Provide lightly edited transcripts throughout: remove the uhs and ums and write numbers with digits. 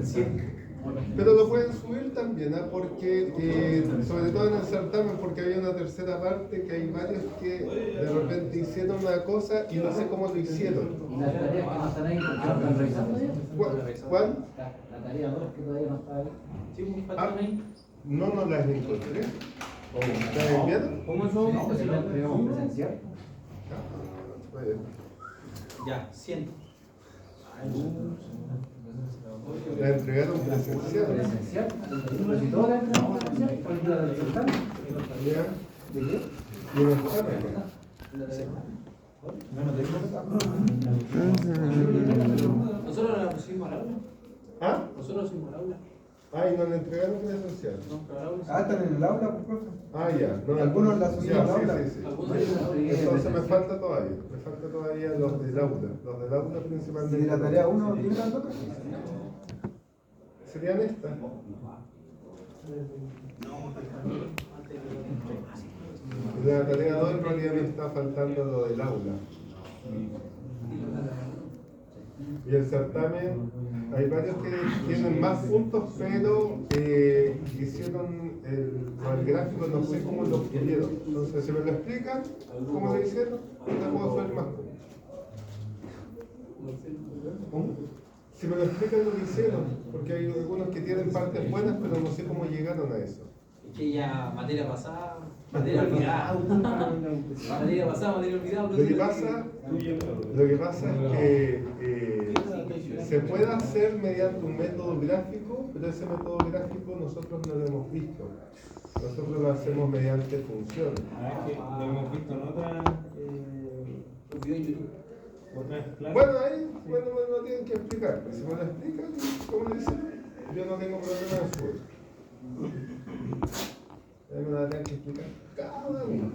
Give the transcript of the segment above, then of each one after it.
Sí. Pero lo pueden subir también, ¿ah? Porque, sobre todo en el certamen, porque hay una tercera parte que hay varios que de repente hicieron una cosa y no sé cómo lo hicieron. ¿Y las tareas que no están ahí, por qué no están revisando ya? ¿Cuál? La tarea 2 que todavía no está ahí. Sí, faltan ahí. No las encontré. ¿Las enviaron? ¿Cómo eso? No, pues si la entregamos presencial. Bueno. Ya, 100. La entregaron presencial. ¿Presencial? Pero si todos la entregamos presencial, ¿cuál es la del certamen? Ya. ¿De qué? Y no están acá. Nosotros la pusimos al aula. ¿Ah? Nosotros la pusimos al aula. Ay, no la entregaron presencial. No, pero al aula. Ah, están en el aula, pues, profe. Ah, ya. No, Algunos la ya, subieron al aula. sí, sí, sí. Algunos Entonces me falta todavía los del aula principalmente. ¿Y de la tarea 1 tiene las otras? Serían estas. Y la tarea 2 en realidad me está faltando lo del aula. Y el certamen, hay varios que tienen más puntos, pero hicieron el gráfico, no sé cómo lo obtuvieron. Entonces, si me lo explican, cómo lo hicieron, no puedo hacer más puntos. ¿Cómo? Si me lo explican lo que hicieron, porque hay algunos que tienen partes buenas, pero no sé cómo llegaron a eso. Es que ya materia pasada, materia olvidada. Materia pasada, materia olvidada. Lo que pasa es que se puede hacer mediante un método gráfico, pero ese método gráfico nosotros no lo hemos visto. Nosotros lo hacemos mediante funciones. Ah, es que lo hemos visto en otras clases. Bueno, ahí me lo tienen que explicar. Si me lo explican, como dicen, yo no tengo problema en subir. Ahí me lo tienen que explicar cada uno.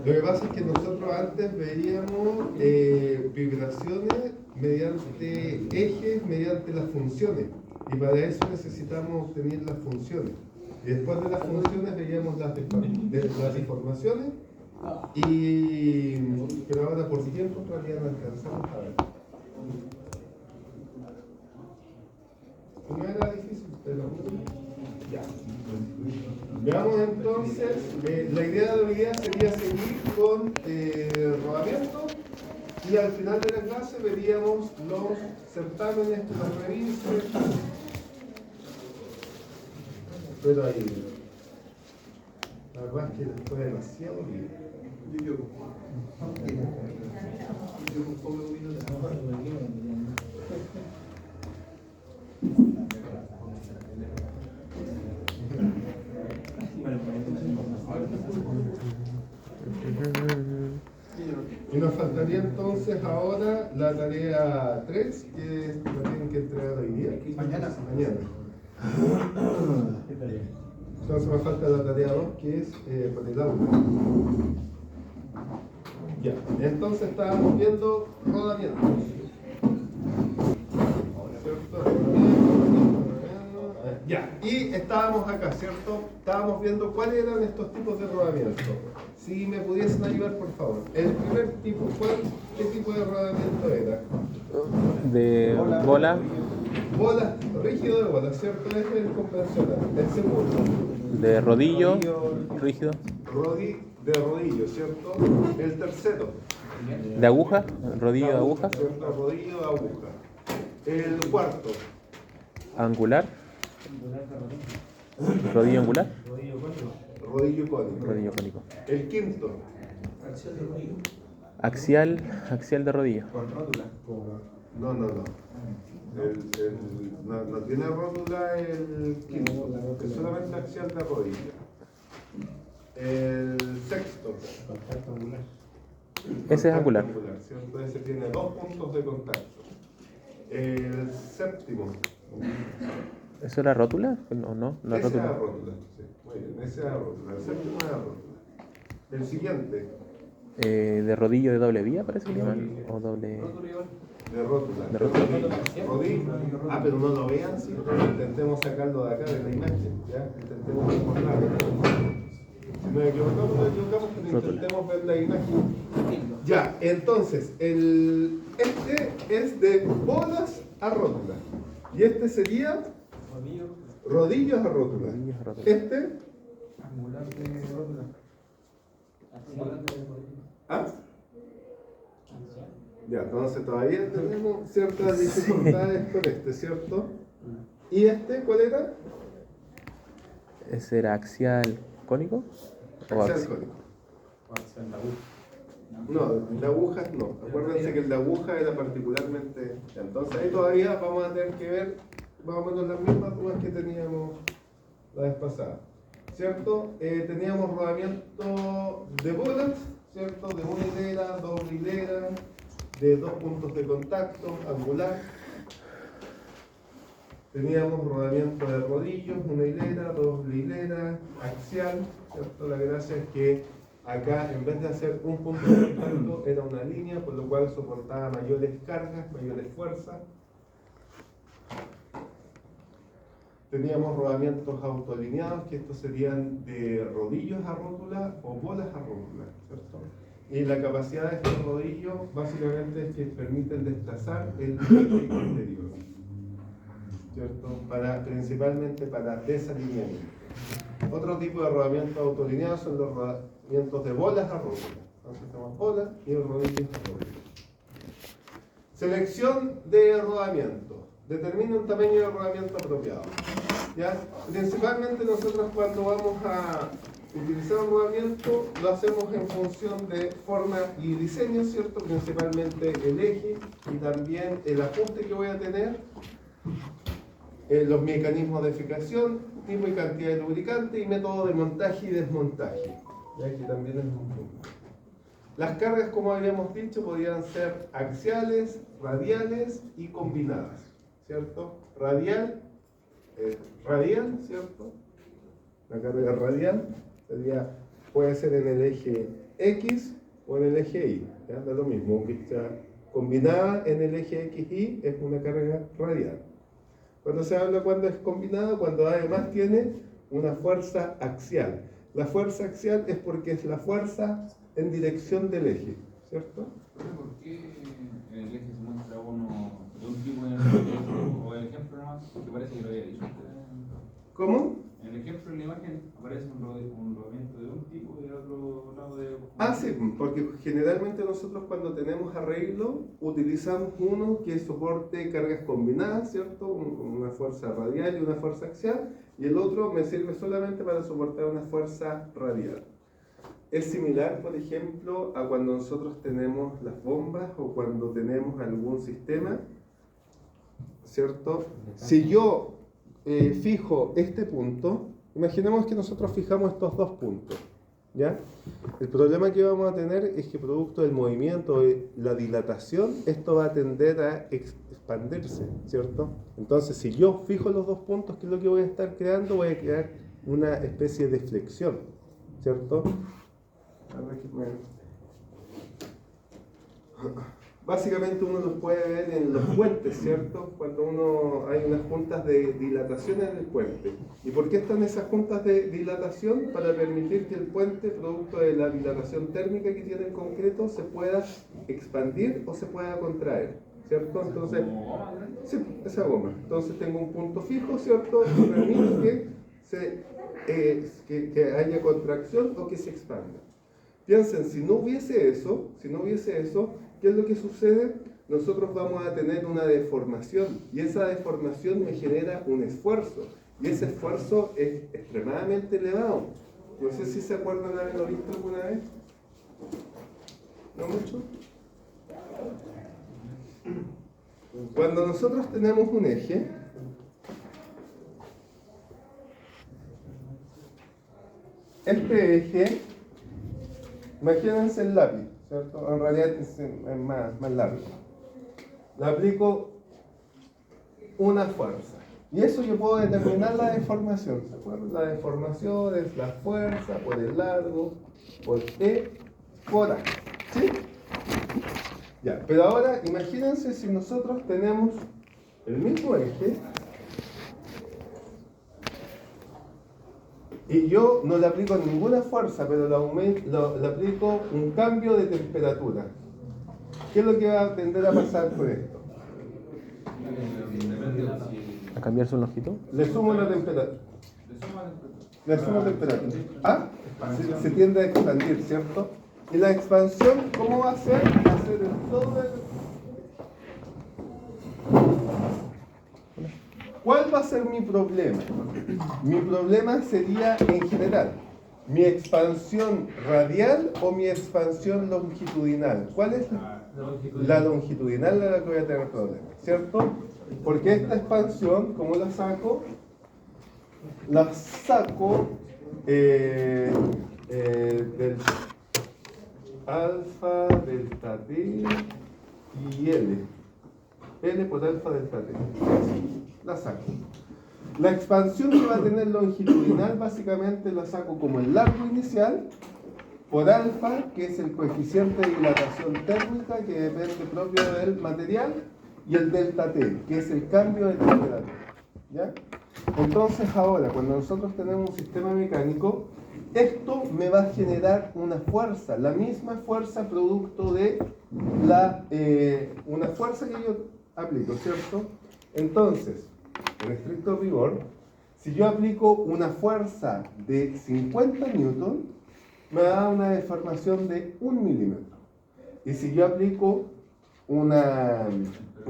Lo que pasa es que nosotros antes veíamos vibraciones mediante ejes, mediante las funciones. Y para eso necesitamos obtener las funciones. Y después de las funciones veíamos las deformaciones. Pero ahora por tiempo todavía no alcanzamos a ver. No era difícil, pero ya. Veamos entonces, la idea de hoy día sería seguir con rodamiento y al final de la clase veríamos los certámenes, los revises. Pero ahí, la verdad es que fue demasiado bien. Y nos faltaría entonces ahora la tarea 3, que la tienen que entregar hoy día. Mañana. Entonces me falta la tarea 2, que es por el aula. Ya, entonces estábamos viendo rodamientos. ¿Cierto? Ya, y estábamos acá, ¿cierto? Estábamos viendo cuáles eran estos tipos de rodamientos. Si me pudiesen ayudar, por favor. El primer tipo, ¿qué tipo de rodamiento era? De bola. Bola, rígido de bola, ¿cierto? Ese es el convencional. El segundo. De rodillo, rígido. De rodillo, ¿cierto? El tercero. De aguja, rodillo de aguja. ¿Cierto? Rodillo de aguja. El cuarto. Angular. Rodillo angular. Rodillo cónico. Rodillo cónico. El quinto. Axial de rodillo. Con rótula. No. No tiene rótula el quinto. Es solamente axial de rodilla. El sexto. Ese es angular. ¿Cierto? Ese tiene 2 puntos de contacto. El séptimo. ¿Eso era rótula? No, la Esa es la rótula. rótula. Sí, muy bien. Esa es la rótula. El séptimo es la rótula. El siguiente. De rodillo de doble vía, parece que le llaman. O doble. De rótula. De rótula. Rodillo. Ah, pero no lo vean, sí. Intentemos sacarlo de acá, de la imagen. ¿Ya? Intentemos recordarlo. Si nos equivocamos, pero Rótula. intentemos ver la imagen. Ya, entonces, este es de bolas a rótula. Y este sería rodillos a rótula. Rodillos a rótula. Este, Angular de rótula. ¿ah? Ya, entonces todavía tenemos ciertas dificultades con este, ¿cierto? ¿Y este cuál era? ¿Ese era axial cónico? ¿O Axial cónico. No, de agujas no. Acuérdense que el de aguja era particularmente. Entonces ahí todavía vamos a tener que ver más o menos las mismas dudas que teníamos la vez pasada. ¿Cierto? Teníamos rodamiento de bolas, ¿cierto? De una hilera, doble hilera, de 2 puntos de contacto, angular. Teníamos rodamiento de rodillos, una hilera, doble hilera, axial, ¿cierto? La gracia es que acá, en vez de hacer un punto de contacto, era una línea, por lo cual soportaba mayores cargas, mayores fuerzas. Teníamos rodamientos autoalineados, que estos serían de rodillos a rótula o bolas a rótula, ¿cierto? Y la capacidad de estos rodillos básicamente es que permiten desplazar el eje interior, ¿cierto? Principalmente para desalineamiento. Otro tipo de rodamientos autoalineados son los rodamientos de bolas a rótula. Entonces tenemos bolas y rodillos a rótula. Selección de rodamiento. Determina un tamaño de rodamiento apropiado. ¿Ya? Principalmente nosotros cuando vamos a utilizar un rodamiento lo hacemos en función de forma y diseño, ¿cierto? Principalmente el eje y también el ajuste que voy a tener, los mecanismos de fijación, tipo y cantidad de lubricante y método de montaje y desmontaje. ¿Ya? Que también es un punto. Las cargas, como habíamos dicho, podían ser axiales, radiales y combinadas, ¿cierto? Radial, ¿cierto? La carga radial puede ser en el eje X o en el eje Y, ¿ya? Da lo mismo, aunque está combinada en el eje XY es una carga radial. Cuando se habla cuando es combinada, cuando además tiene una fuerza axial. La fuerza axial es porque es la fuerza en dirección del eje, ¿cierto? ¿Por qué en el eje se muestra uno de un tipo y en el otro? O el ejemplo nomás, que parece que lo había dicho usted. ¿Cómo? En el ejemplo, en la imagen, aparece un rodamiento de un tipo y del otro lado de... Sí, porque generalmente nosotros cuando tenemos arreglo utilizamos uno que soporte cargas combinadas, ¿cierto? Una fuerza radial y una fuerza axial, y el otro me sirve solamente para soportar una fuerza radial. Es similar, por ejemplo, a cuando nosotros tenemos las bombas o cuando tenemos algún sistema, ¿cierto? Si yo fijo este punto, imaginemos que nosotros fijamos estos dos puntos, ¿ya? El problema que vamos a tener es que producto del movimiento de la dilatación, esto va a tender a expandirse, ¿cierto? Entonces, si yo fijo los dos puntos, ¿qué es lo que voy a estar creando? Voy a crear una especie de flexión, ¿cierto? A ver qué Básicamente uno los puede ver en los puentes, ¿cierto? Cuando hay unas juntas de dilatación en el puente. ¿Y por qué están esas juntas de dilatación? Para permitir que el puente, producto de la dilatación térmica que tiene el concreto, se pueda expandir o se pueda contraer, ¿cierto? Entonces, sí, esa goma. Entonces tengo un punto fijo, ¿cierto? Que permite que haya contracción o que se expanda. Piensen, si no hubiese eso, ¿qué es lo que sucede? Nosotros vamos a tener una deformación y esa deformación me genera un esfuerzo y ese esfuerzo es extremadamente elevado. No sé si se acuerdan de haberlo visto alguna vez. ¿No mucho? Cuando nosotros tenemos un eje, este eje, imagínense el lápiz, ¿cierto? En realidad es más largo. Le aplico una fuerza. Y eso yo puedo determinar la deformación. ¿Se acuerdan? La deformación es la fuerza por el largo, por E, por A. ¿Sí? Ya, pero ahora imagínense si nosotros tenemos el mismo eje Y yo no le aplico ninguna fuerza, pero le aplico un cambio de temperatura. ¿Qué es lo que va a tender a pasar con esto? ¿A cambiar su longitud? Le sumo la temperatura. Le sumo temperatura. ¿Ah? Se tiende a expandir, ¿cierto? Y la expansión, ¿cómo va a ser? Va a ser el doble. ¿Cuál va a ser mi problema? Mi problema sería en general, mi expansión radial o mi expansión longitudinal. ¿Cuál es la longitudinal de la que voy a tener problemas? ¿Cierto? Porque esta expansión, ¿cómo la saco? La saco del alfa, delta T y L. L por alfa, delta T. La saco. La expansión que va a tener longitudinal básicamente la saco como el largo inicial por alfa, que es el coeficiente de dilatación térmica que depende propio del material, y el delta T, que es el cambio de temperatura. ¿Ya? Entonces ahora, cuando nosotros tenemos un sistema mecánico, esto me va a generar una fuerza, la misma fuerza producto de una fuerza que yo aplico, ¿cierto? Entonces, en estricto rigor, si yo aplico una fuerza de 50 newton, me da una deformación de 1 milímetro. Y si yo aplico un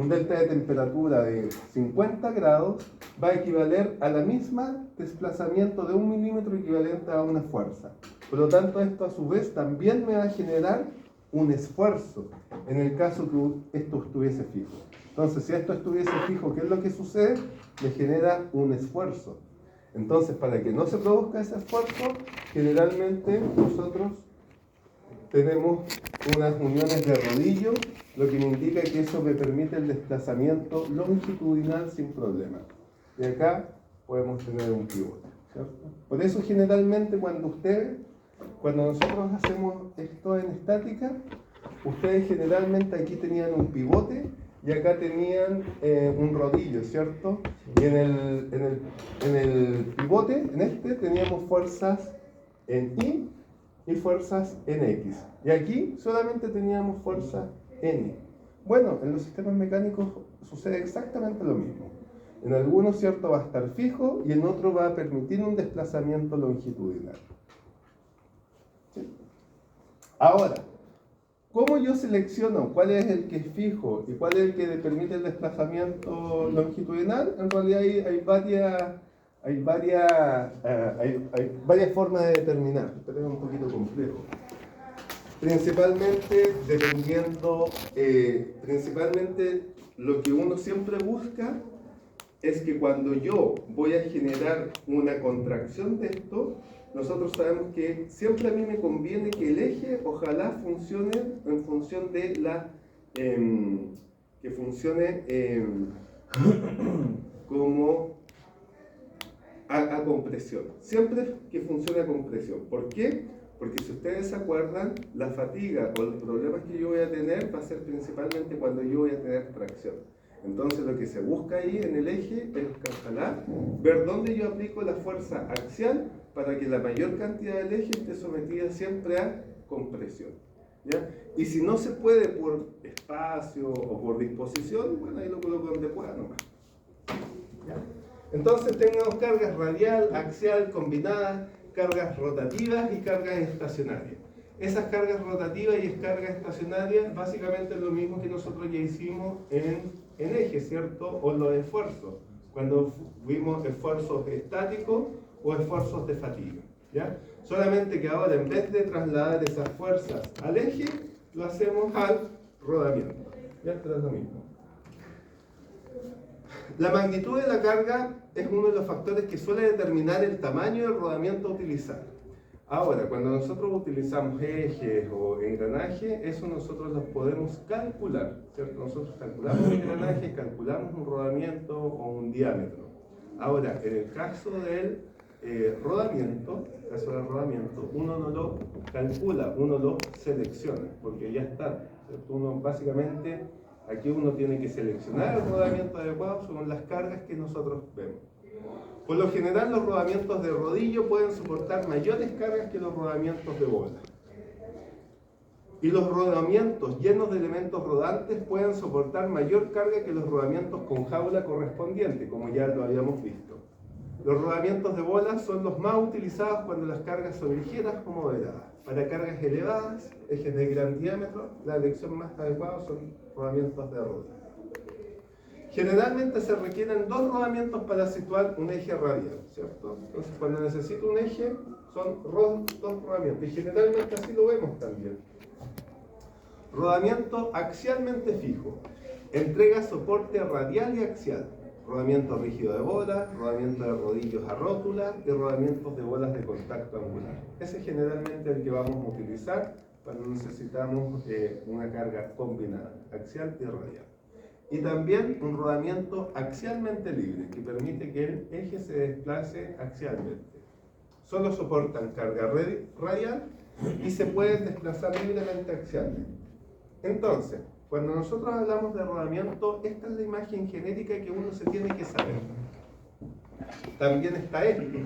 delta de temperatura de 50 grados, va a equivaler a la misma desplazamiento de 1 milímetro equivalente a una fuerza. Por lo tanto, esto a su vez también me va a generar un esfuerzo en el caso que esto estuviese fijo. Entonces, si esto estuviese fijo, ¿qué es lo que sucede? Me genera un esfuerzo. Entonces, para que no se produzca ese esfuerzo, generalmente nosotros tenemos unas uniones de rodillo, lo que me indica que eso me permite el desplazamiento longitudinal sin problema. Y acá podemos tener un pivote, ¿cierto? Por eso generalmente cuando nosotros hacemos esto en estática, ustedes generalmente aquí tenían un pivote y acá tenían un rodillo, ¿cierto? Y en el pivote, en este, teníamos fuerzas en Y y fuerzas en X. Y aquí solamente teníamos fuerza en Y. Bueno, en los sistemas mecánicos sucede exactamente lo mismo. En algunos, ¿cierto?, va a estar fijo y en otro va a permitir un desplazamiento longitudinal. ¿Sí? Ahora, ¿cómo yo selecciono cuál es el que es fijo y cuál es el que permite el desplazamiento longitudinal? En realidad hay varias formas de determinar, pero es un poquito complejo. Principalmente lo que uno siempre busca es que cuando yo voy a generar una contracción de esto, nosotros sabemos que siempre a mí me conviene que el eje ojalá funcione en función de que funcione como a compresión. Siempre que funcione a compresión. ¿Por qué? Porque si ustedes se acuerdan, la fatiga o los problemas que yo voy a tener va a ser principalmente cuando yo voy a tener tracción. Entonces lo que se busca ahí en el eje es ojalá ver dónde yo aplico la fuerza axial para que la mayor cantidad del eje esté sometida siempre a compresión. ¿Ya? Y si no se puede por espacio o por disposición, bueno, ahí lo coloco donde pueda nomás. ¿Ya? Entonces tenemos cargas radial, axial, combinadas, cargas rotativas y cargas estacionarias. Esas cargas rotativas y cargas estacionarias básicamente es lo mismo que nosotros ya hicimos en eje, ¿cierto? O los esfuerzos, cuando vimos esfuerzos estáticos o esfuerzos de fatiga, ¿ya? Solamente que ahora en vez de trasladar esas fuerzas al eje, lo hacemos al rodamiento, ¿ya? Pero es lo mismo. La magnitud de la carga es uno de los factores que suele determinar el tamaño del rodamiento a utilizar. Ahora, cuando nosotros utilizamos ejes o engranajes, eso nosotros los podemos calcular, ¿cierto? Nosotros calculamos un engranaje, calculamos un rodamiento o un diámetro. Ahora, en el caso del rodamiento, uno no lo calcula, uno lo selecciona, porque ya está, ¿cierto? Uno básicamente, aquí uno tiene que seleccionar el rodamiento adecuado según las cargas que nosotros vemos. Por lo general, los rodamientos de rodillo pueden soportar mayores cargas que los rodamientos de bola. Y los rodamientos llenos de elementos rodantes pueden soportar mayor carga que los rodamientos con jaula correspondiente, como ya lo habíamos visto. Los rodamientos de bola son los más utilizados cuando las cargas son ligeras o moderadas. Para cargas elevadas, ejes de gran diámetro, la elección más adecuada son rodamientos de rodillo. Generalmente se requieren 2 rodamientos para situar un eje radial, ¿cierto? Entonces, cuando necesito un eje, son 2 rodamientos. Y generalmente así lo vemos también. Rodamiento axialmente fijo. Entrega soporte radial y axial. Rodamiento rígido de bola, rodamiento de rodillos a rótula y rodamientos de bolas de contacto angular. Ese es generalmente el que vamos a utilizar cuando necesitamos una carga combinada, axial y radial. Y también un rodamiento axialmente libre, que permite que el eje se desplace axialmente. Solo soportan carga radial y se pueden desplazar libremente axialmente. Entonces, cuando nosotros hablamos de rodamiento, esta es la imagen genérica que uno se tiene que saber. También está esto,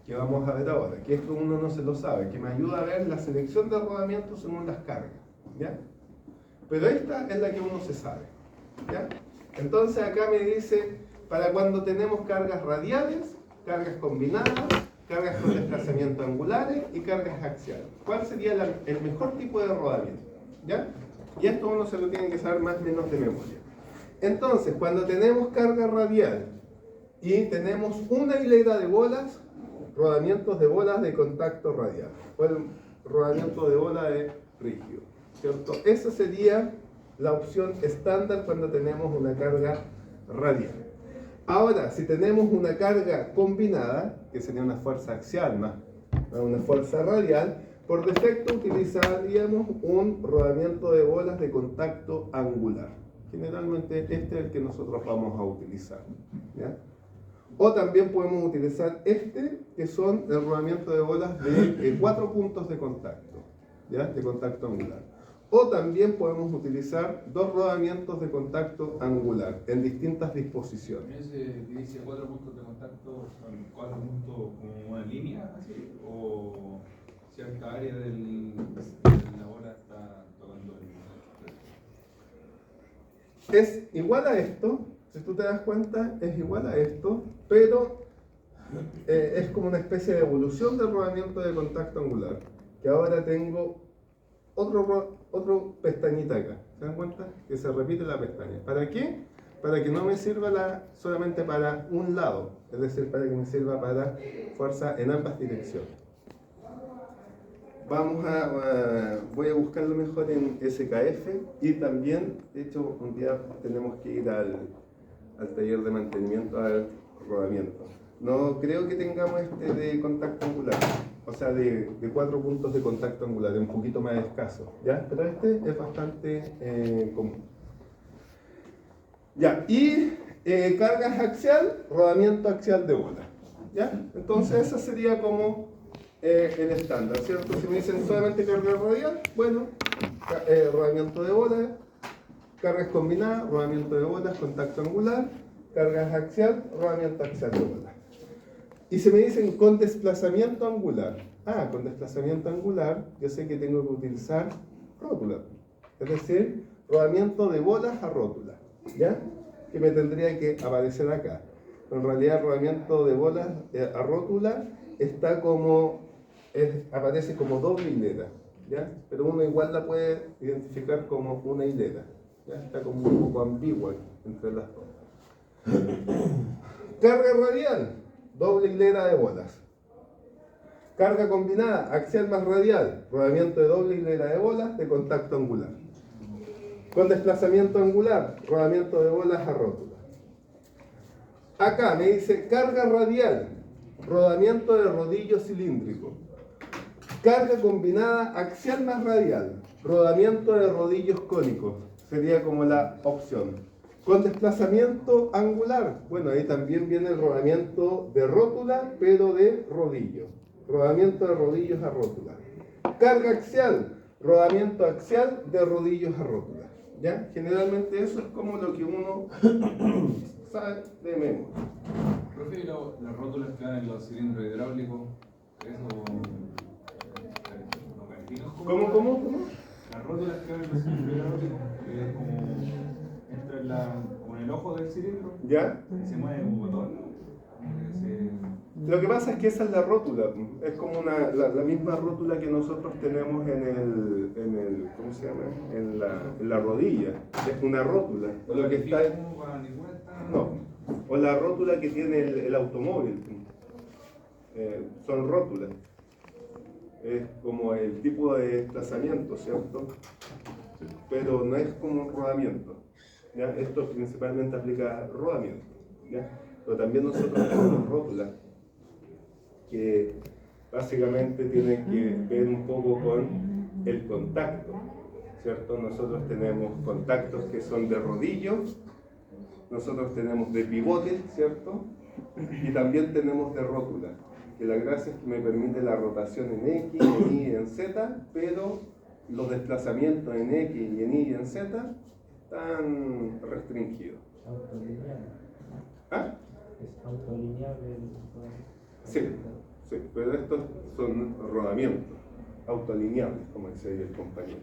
que vamos a ver ahora, que esto uno no se lo sabe, que me ayuda a ver la selección de rodamientos según las cargas, ¿ya? Pero esta es la que uno se sabe, ¿ya? Entonces acá me dice, para cuando tenemos cargas radiales, cargas combinadas, cargas con desplazamiento angulares y cargas axiales. ¿Cuál sería el mejor tipo de rodamiento? ¿Ya? Y esto uno se lo tiene que saber más o menos de memoria. Entonces, cuando tenemos carga radial y tenemos una hilera de bolas, rodamientos de bolas de contacto radial, o el rodamiento de bola de rígido, ¿cierto? Esa sería la opción estándar cuando tenemos una carga radial. Ahora, si tenemos una carga combinada, que sería una fuerza axial más una fuerza radial, por defecto utilizaríamos un rodamiento de bolas de contacto angular. Generalmente este es el que nosotros vamos a utilizar, ¿ya? O también podemos utilizar este, que son el rodamiento de bolas de 4 puntos de contacto, ¿ya? De contacto angular. O también podemos utilizar 2 rodamientos de contacto angular en distintas disposiciones. ¿Ese que dice 4 puntos de contacto son 4 puntos como una línea así? ¿O cierta área de la bola está tocando el... Es igual a esto, si tú te das cuenta, es igual a esto, pero es como una especie de evolución del rodamiento de contacto angular, que ahora tengo otro pestañita acá. ¿Se dan cuenta? Que se repite la pestaña. ¿Para qué? Para que no me sirva solamente para un lado, es decir, para que me sirva para fuerza en ambas direcciones. Voy a buscarlo mejor en SKF y también, de hecho, un día tenemos que ir al taller de mantenimiento al rodamiento. No creo que tengamos este de contacto angular, o sea, de 4 puntos de contacto angular, un poquito más escaso, ¿ya? Pero este es bastante común. Ya, y cargas axial, rodamiento axial de bola, ¿ya? Entonces esa sería como el estándar, ¿cierto? Si me dicen solamente carga radial, bueno, rodamiento de bola, cargas combinadas, rodamiento de bolas, contacto angular, cargas axial, rodamiento axial de bola. Y si me dicen con desplazamiento angular, con desplazamiento angular, yo sé que tengo que utilizar rótula, es decir, rodamiento de bolas a rótula, ¿ya? Que me tendría que aparecer acá. En realidad, el rodamiento de bolas a rótula está aparece como doble hilera, ¿ya? Pero uno igual la puede identificar como una hilera, ¿ya? Está como un poco ambigua entre las dos. Carga radial, doble hilera de bolas. Carga combinada, axial más radial, rodamiento de doble hilera de bolas de contacto angular. Con desplazamiento angular, rodamiento de bolas a rótula. Acá me dice carga radial, rodamiento de rodillo cilíndrico. Carga combinada, axial más radial, rodamiento de rodillos cónicos. Sería como la opción. Con desplazamiento angular, bueno, ahí también viene el rodamiento de rótula, pero de rodillo. Rodamiento de rodillos a rótula. Carga axial, rodamiento axial de rodillos a rótula. ¿Ya? Generalmente eso es como lo que uno sabe de memoria. Profe, las rótulas que van en los cilindros hidráulicos, eso no califican ¿Cómo? Las rótulas que van en los cilindros hidráulicos, entra como en el ojo del cilindro ¿Ya? y se mueve un botón. Lo que pasa es que esa es la rótula, es como la misma rótula que nosotros tenemos en el ¿cómo se llama? En la rodilla, es una rótula. O lo que está no, o la rótula que tiene el automóvil, son rótulas. Es como el tipo de desplazamiento, ¿cierto? Pero no es como un rodamiento, ¿ya? Esto principalmente aplica a rodamiento, ¿ya? Pero también nosotros tenemos rótulas que básicamente tienen que ver un poco con el contacto, ¿cierto? Nosotros tenemos contactos que son de rodillo, nosotros tenemos de pivote, ¿cierto? Y también tenemos de rótula, que la gracia es que me permite la rotación en X, en Y y en Z, pero los desplazamientos en X y en Y y en Z están restringidos. ¿Ah? Es autoalineable. Sí, pero estos son rodamientos autoalineables, como decía ahí el compañero.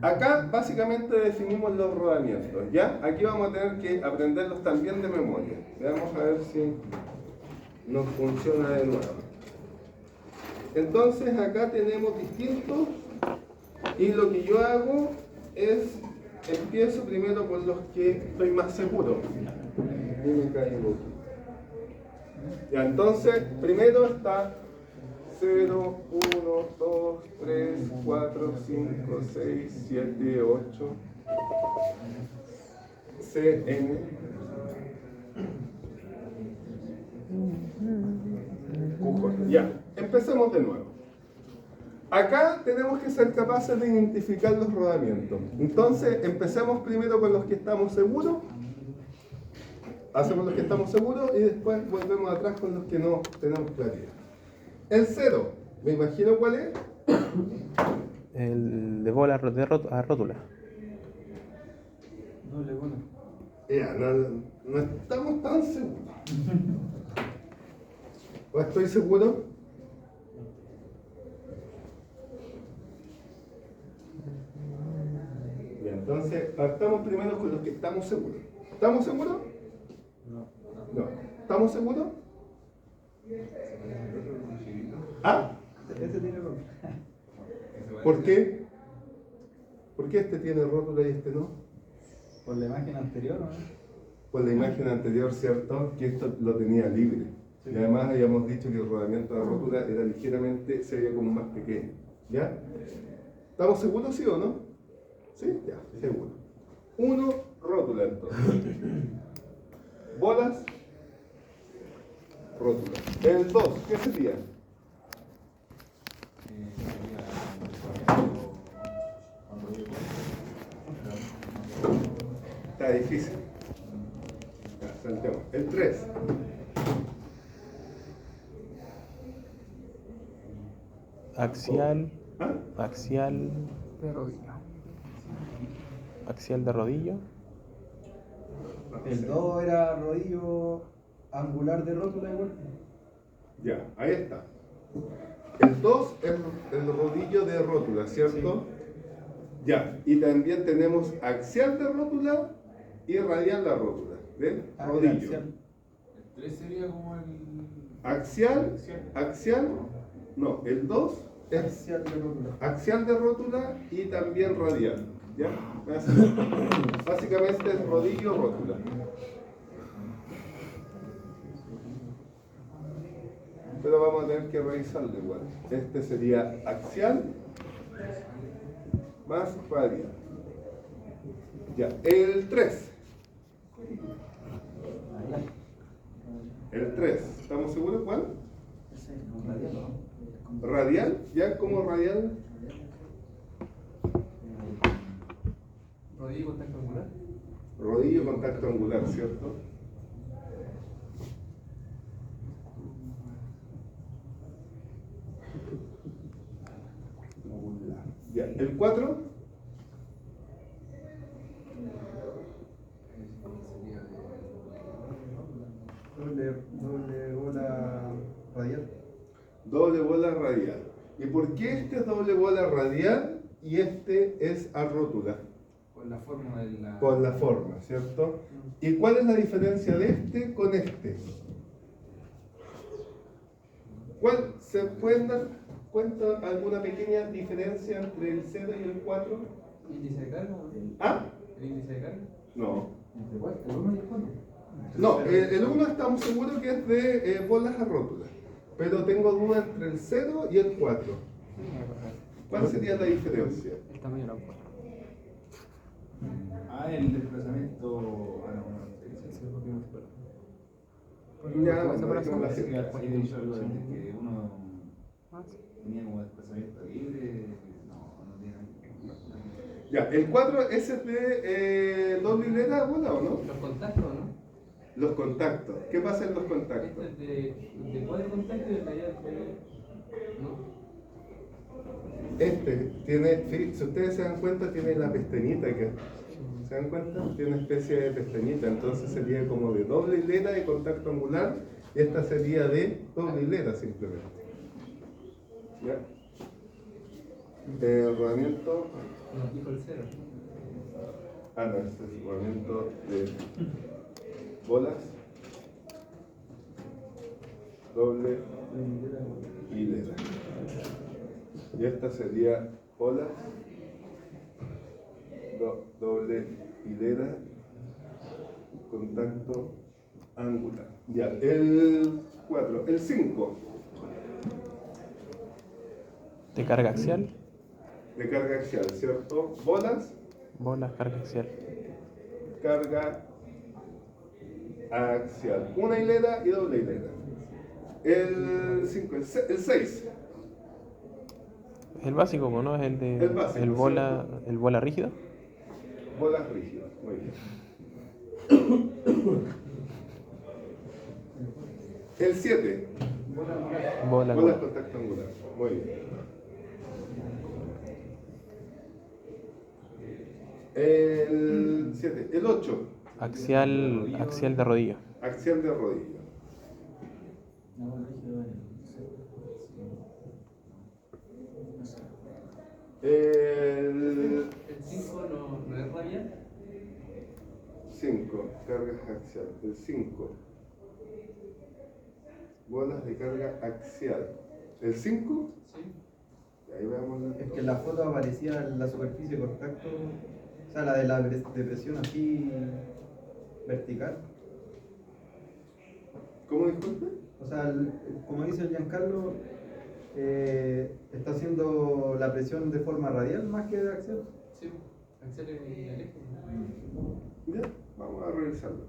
Acá básicamente definimos los rodamientos, ¿ya? Aquí vamos a tener que aprenderlos también de memoria. Veamos a ver si nos funciona de nuevo. Entonces acá tenemos distintos, y lo que yo hago es, empiezo primero con los que estoy más seguro. Y me caigo aquí. Ya, entonces, primero está 0, 1, 2, 3, 4, 5, 6, 7, 8, CN, QJ. Ya, empecemos de nuevo. Acá tenemos que ser capaces de identificar los rodamientos. Entonces, empecemos primero con los que estamos seguros. Hacemos los que estamos seguros y después volvemos atrás con los que no tenemos claridad. El 0, me imagino cuál es. El de bola a rótula. Doble bola. Ya, no estamos tan seguros. ¿O estoy seguro? Ya, entonces partamos primero con los que estamos seguros. ¿Estamos seguros? No. ¿Estamos seguros? ¿Ah? Ese tiene rótula. ¿Por qué? ¿Por qué este tiene rótula y este no? Por la imagen anterior, ¿no? Por la imagen anterior, ¿cierto? Que esto lo tenía libre. Y además habíamos dicho que el rodamiento de rótula era ligeramente, se veía como más pequeño. ¿Ya? ¿Estamos seguros, sí o no? ¿Sí? Ya, seguro. 1, rótula entonces. Bolas, rótula. El 2, ¿qué sería? Está difícil. Ya, saltemos. El 3. Axial. ¿Ah? Axial. De rodillo. Axial de rodillo. El 2 era rodillo angular de rótula igual. Ya, ahí está. El 2 es el rodillo de rótula, ¿cierto? Ya, y también tenemos axial de rótula y radial de rótula, de rodillo. Axial. El 3 sería como el... Axial, no, el 2 es Axial de rótula. axial de rótula y también radial, ¿ya? Así. Básicamente es rodillo, rótula. Pero vamos a tener que revisarlo igual. Este sería axial más radial. Ya, el 3. El 3, ¿estamos seguros cuál? Radial, ¿ya como radial? Rodillo contacto angular. Rodillo contacto angular, ¿cierto? Ya, el 4. Doble bola radial. Doble bola radial. ¿Y por qué este es doble bola radial y este es a rótula? Por la forma de la... Por la forma, ¿cierto? ¿Y cuál es la diferencia de este con este? ¿Cuál se pueden dar cuenta alguna pequeña diferencia entre el 0 y el 4? ¿Índice de carga? ¿Ah? ¿El índice de carga? No. ¿Entre cuál? ¿El 1 y el 4? No, el 1 estamos seguros que es de bolas a rótula. Pero tengo duda entre el 0 y el 4. ¿Cuál sería la diferencia? El tamaño no importa. el desplazamiento... Ya, ¿Cómo se bueno, parece? no la Parece sé. que había dicho algo de que uno tenía como desplazamiento libre. No tiene. Ya, el 4 ese es de doble hilera bola, ¿o no? Los contactos, ¿no? Los contactos. ¿Qué pasa en los contactos? Este es de 4 contactos y el de allá ¿no? Este tiene, si ustedes se dan cuenta, tiene la pestañita que, ¿se dan cuenta? Tiene una especie de pestañita, entonces sería como de doble hilera de contacto angular y esta sería de doble hilera simplemente. ¿Ya? Rodamiento. Nos dijo el 0. Ah, no, este es rodamiento de bolas. Doble hilera. Y esta sería bolas. Doble hilera. Contacto angular. Ya, el 4. El 5. De carga axial. De carga axial, ¿cierto? Bolas. Bolas, carga axial. Carga axial. Una hilera y doble hilera. El 5, el 6. El básico, ¿no? Es el de. El básico, el bola rígido. Bolas rígidas. Muy bien. El 7. Bola. Bolas contacto angular. Muy bien. El 7. El 8. Axial de rodilla. Axial de rodilla. El El 5 no es radial. 5, carga axial. El 5, bolas de carga axial. ¿El 5? Sí. Ahí veamos. Es que en la foto aparecía la superficie de contacto, o sea, la de la depresión así vertical. ¿Cómo disculpe? O sea, como dice el Giancarlo, está haciendo la presión de forma radial más que de axial. Sí. Axial es el eje. Ya, vamos a revisarlo.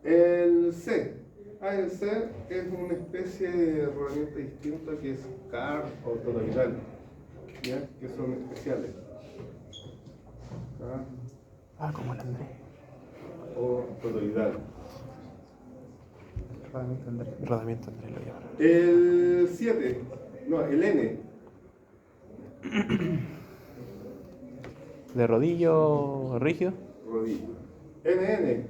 El C. El C es una especie de herramienta distinta que es CAR o toroidal, ¿ya? Que son especiales. CAR Como el Andrés. o toroidal. Rodamiento Andrés lo llaman. El 7, no, el N. De rodillo rígido. Rodillo. NN.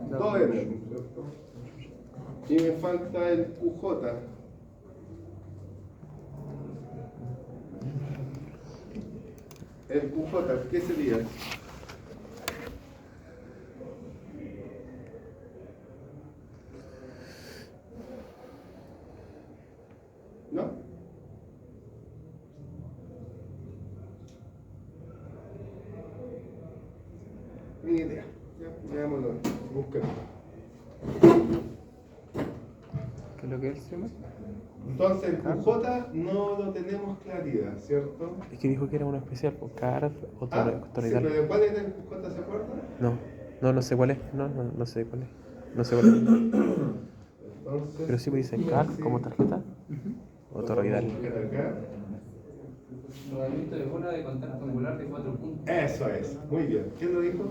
Dos N, ¿cierto? Y me falta el QJ. El QJ, ¿qué sería? ¿No? Ni idea. Ya, veámoslo. Búsquenlo. ¿Qué es lo que es, señor? Entonces, el QJ no lo tenemos claridad, ¿cierto? Es que dijo que era uno especial, por CARD o Sí, toroidal. pero ¿cuál era el QJ, se acuerda? No sé cuál es. No sé cuál es. No sé cuál es. Entonces, Pero sí me dice CARD como tarjeta o toroidal. Vamos a buscar acá. Rodamiento de bola de contacto angular de 4 puntos. Eso es, muy bien. ¿Quién lo dijo?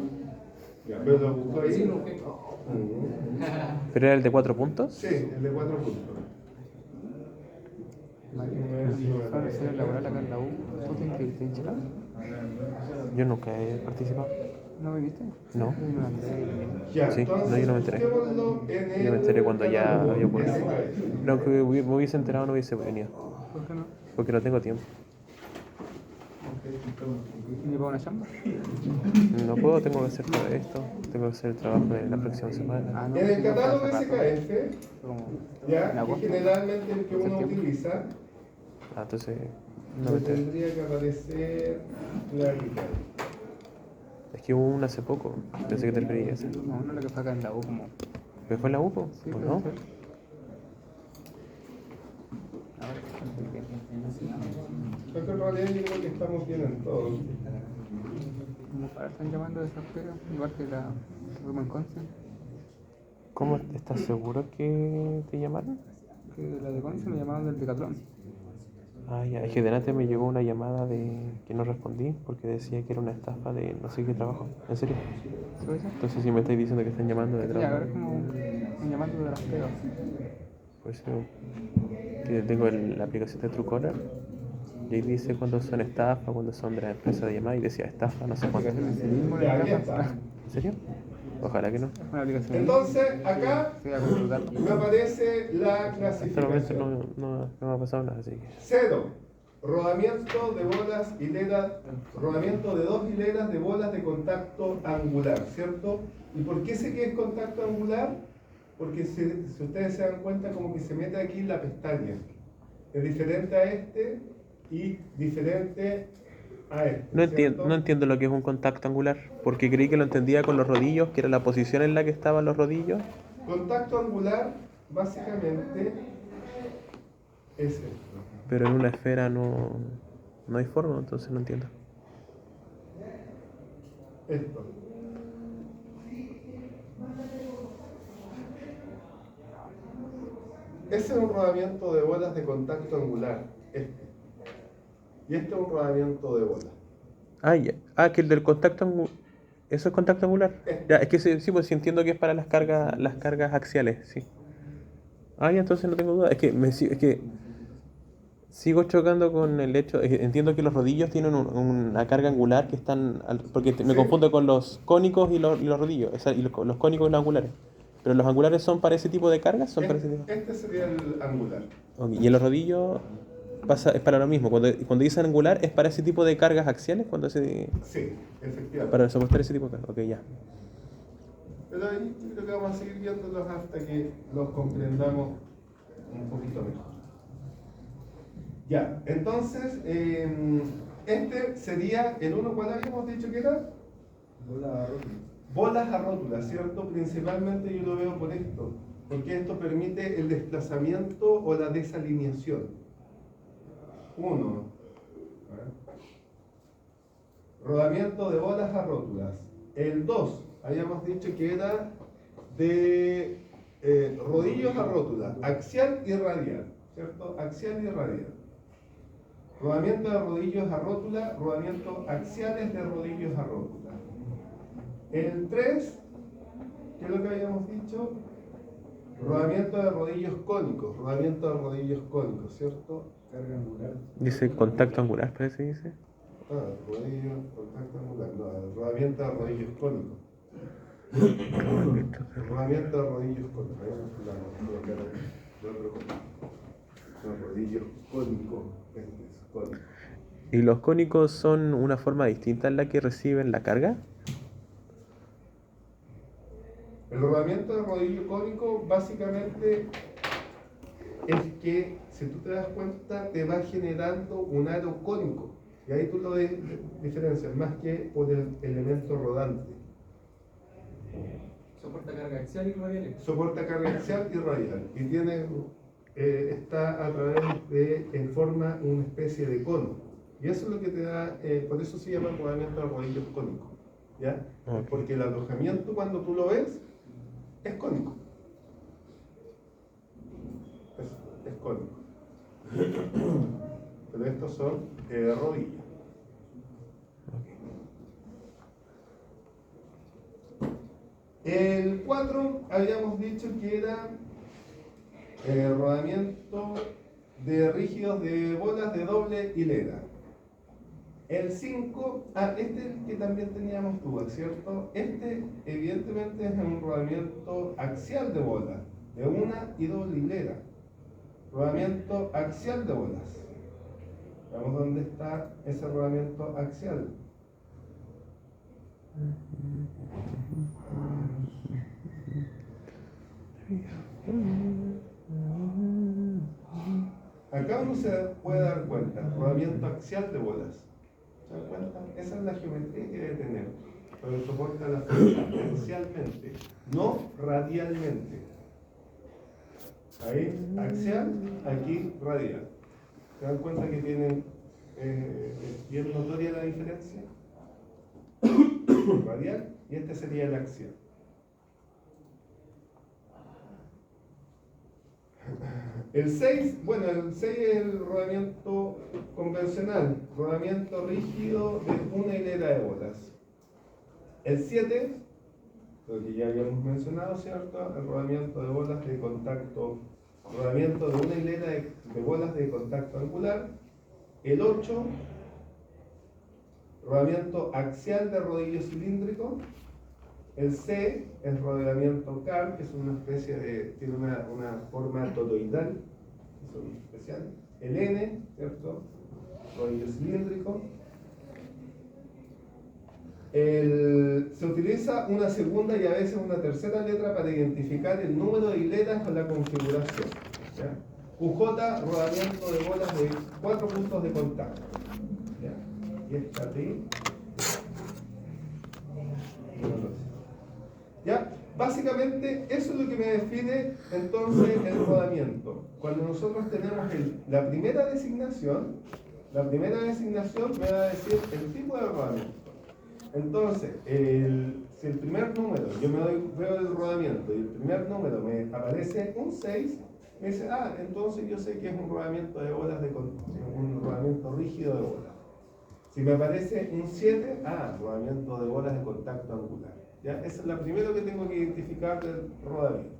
Ya, pero lo buscó ahí. Sí, lo busqué. Mm. ¿Pero era el de 4 puntos? Sí, el de 4 puntos. Universidad laboral acá en la U. ¿Tú te inscribiste en Chile? Yo nunca he participado. ¿No me viste? No. Ya, Sí, entonces, no, yo no me enteré. busquémoslo en Yo me enteré cuando ya catálogo había ocurrido. SKF. No, que me hubiese enterado no hubiese venido. ¿Por qué no? Porque no tengo tiempo. ¿Y le pago una chamba? No puedo, tengo que hacer todo esto. Tengo que hacer el trabajo de la próxima semana. Ah, no. En el sí, catálogo hace rato. SKF, Como ya, en que agosto. generalmente el que uno Septiembre. utiliza, Ah, entonces no me enteré. tendría que aparecer Clarical. Es que hubo una hace poco. Pensé que te referías a esa. No, no, la que fue acá en la U como... ¿Pero fue en la UPO? Sí, ¿O puede no? ser. A ver, Creo que en realidad yo creo que estamos bien en todo. como para están llamando de esas pegas, igual que la Human Concept, ¿Cómo estás seguro que te llamaron? que la de Concept me llamaron del Decathlon. Ah, ya. Es que delante me llegó una llamada de que no respondí porque decía que era una estafa de no sé qué trabajo. ¿En serio? ¿Se ve eso? Entonces si me estáis diciendo que están llamando de Sí, ahora trabajo, es como me llamando de las pegas. pues que tengo la aplicación de Truecaller y ahí dice cuándo son estafas, cuándo son de la empresa de llamada y decía estafa, no sé La cuánto. aplicación en sí mismo Ya, la aquí estafa. está. ¿En serio? Ojalá que no. Es una aplicación. Entonces, acá Se va a consultar. me aparece la Hasta el momento clasificación. no me ha pasado nada, así que... 0. Rodamiento de bolas hileras, rodamiento de 2 hileras de bolas de contacto angular, ¿cierto? ¿Y por qué sé que es contacto angular? Porque si ustedes se dan cuenta, como que se mete aquí en la pestaña. Es diferente a este y diferente a este. ¿cierto? No entiendo lo que es un contacto angular, porque creí que lo entendía con los rodillos, que era la posición en la que estaban los rodillos. Contacto angular, básicamente, es esto. Pero en una esfera no hay forma, entonces no entiendo. Esto. Ese es un rodamiento de bolas de contacto angular, este. Y este es un rodamiento de bolas. Ah, ya. Ah, que el del contacto angular. ¿Eso es contacto angular? Ya, es que sí, pues sí entiendo que es para las cargas axiales, sí. Ah, ya, entonces no tengo duda. Es que sigo chocando con el hecho. Entiendo que los rodillos tienen una carga angular que están. Porque me Sí. confundo con los cónicos y los rodillos. Y los cónicos y los angulares. Pero los angulares son para ese tipo de cargas, son para ese tipo. Este sería el angular. Ok, y en los rodillos es para lo mismo. Cuando dicen angular es para ese tipo de cargas axiales, Sí, efectivamente. para soportar ese tipo de cargas. Ok, ya. Pero ahí yo creo que vamos a seguir viéndolos hasta que los comprendamos un poquito mejor. Ya, entonces, este sería el uno, ¿cuál habíamos dicho que era? Bolas a rótula, ¿cierto? Principalmente yo lo veo por esto, porque esto permite el desplazamiento o la desalineación. 1. Rodamiento de bolas a rótulas. El 2, habíamos dicho que era de rodillos a rótula, axial y radial, ¿cierto? Axial y radial. Rodamiento de rodillos a rótula, rodamiento axiales de rodillos a rótula. El 3, ¿qué es lo que habíamos dicho? Rodamiento de rodillos cónicos, ¿cierto? Carga angular. Dice contacto angular, parece que dice. Ah, rodillo, contacto angular, no, el rodamiento de rodillos cónicos. Rodamiento de rodillos cónicos. Ahí vamos a colocar de otro color. Los rodillos cónicos, este es cónico. ¿Y los cónicos son una forma distinta en la que reciben la carga? El rodamiento de rodillo cónico básicamente es que, si tú te das cuenta, te va generando un aro cónico. Y ahí tú lo diferencias, más que por el elemento rodante. Soporta carga axial y radial. Soporta carga axial y radial. Y tiene, está a través en forma una especie de cono. Y eso es lo que te da, por eso se llama rodamiento de rodillos cónico. ¿Ya? Ok. Porque el alojamiento, cuando tú lo ves, es cónico. Es cónico. Pero estos son rodillas. El 4 habíamos dicho que era rodamiento de rígidos de bolas de doble hilera. El 5, este es el que también teníamos dudas, ¿cierto? Este evidentemente es un rodamiento axial de bolas, de una y doble hilera. Rodamiento axial de bolas. Veamos dónde está ese rodamiento axial. Acá uno se puede dar cuenta, rodamiento axial de bolas. ¿Se dan cuenta? Esa es la geometría que debe tener. Pero soporta la fuerza axialmente, no radialmente. Ahí axial, aquí radial. ¿Se dan cuenta que tienen bien notoria la diferencia? Radial y este sería el axial. El 6, bueno, el 6 es el rodamiento convencional, rodamiento rígido de una hilera de bolas. El 7, lo que ya habíamos mencionado, ¿cierto? El rodamiento de bolas de contacto, rodamiento de una hilera de bolas de contacto angular. El 8, rodamiento axial de rodillo cilíndrico. El C es rodamiento CAR, que es una especie de, tiene una forma toroidal, son especiales. El N, ¿cierto? Rodillo cilíndrico. Se utiliza una segunda y a veces una tercera letra para identificar el número de hileras o la configuración. ¿Ya? QJ, rodamiento de bolas de 4 puntos de contacto. ¿Ya? Y esta T. ¿Ya? Básicamente eso es lo que me define entonces el rodamiento. Cuando nosotros tenemos la primera designación me va a decir el tipo de rodamiento. Entonces, si el primer número, yo veo el rodamiento y el primer número me aparece un 6, me dice, entonces yo sé que es un rodamiento de bolas, un rodamiento rígido de bolas. Si me aparece un 7, rodamiento de bolas de contacto angular. ¿Ya? Esa es la primera que tengo que identificar del rodamiento.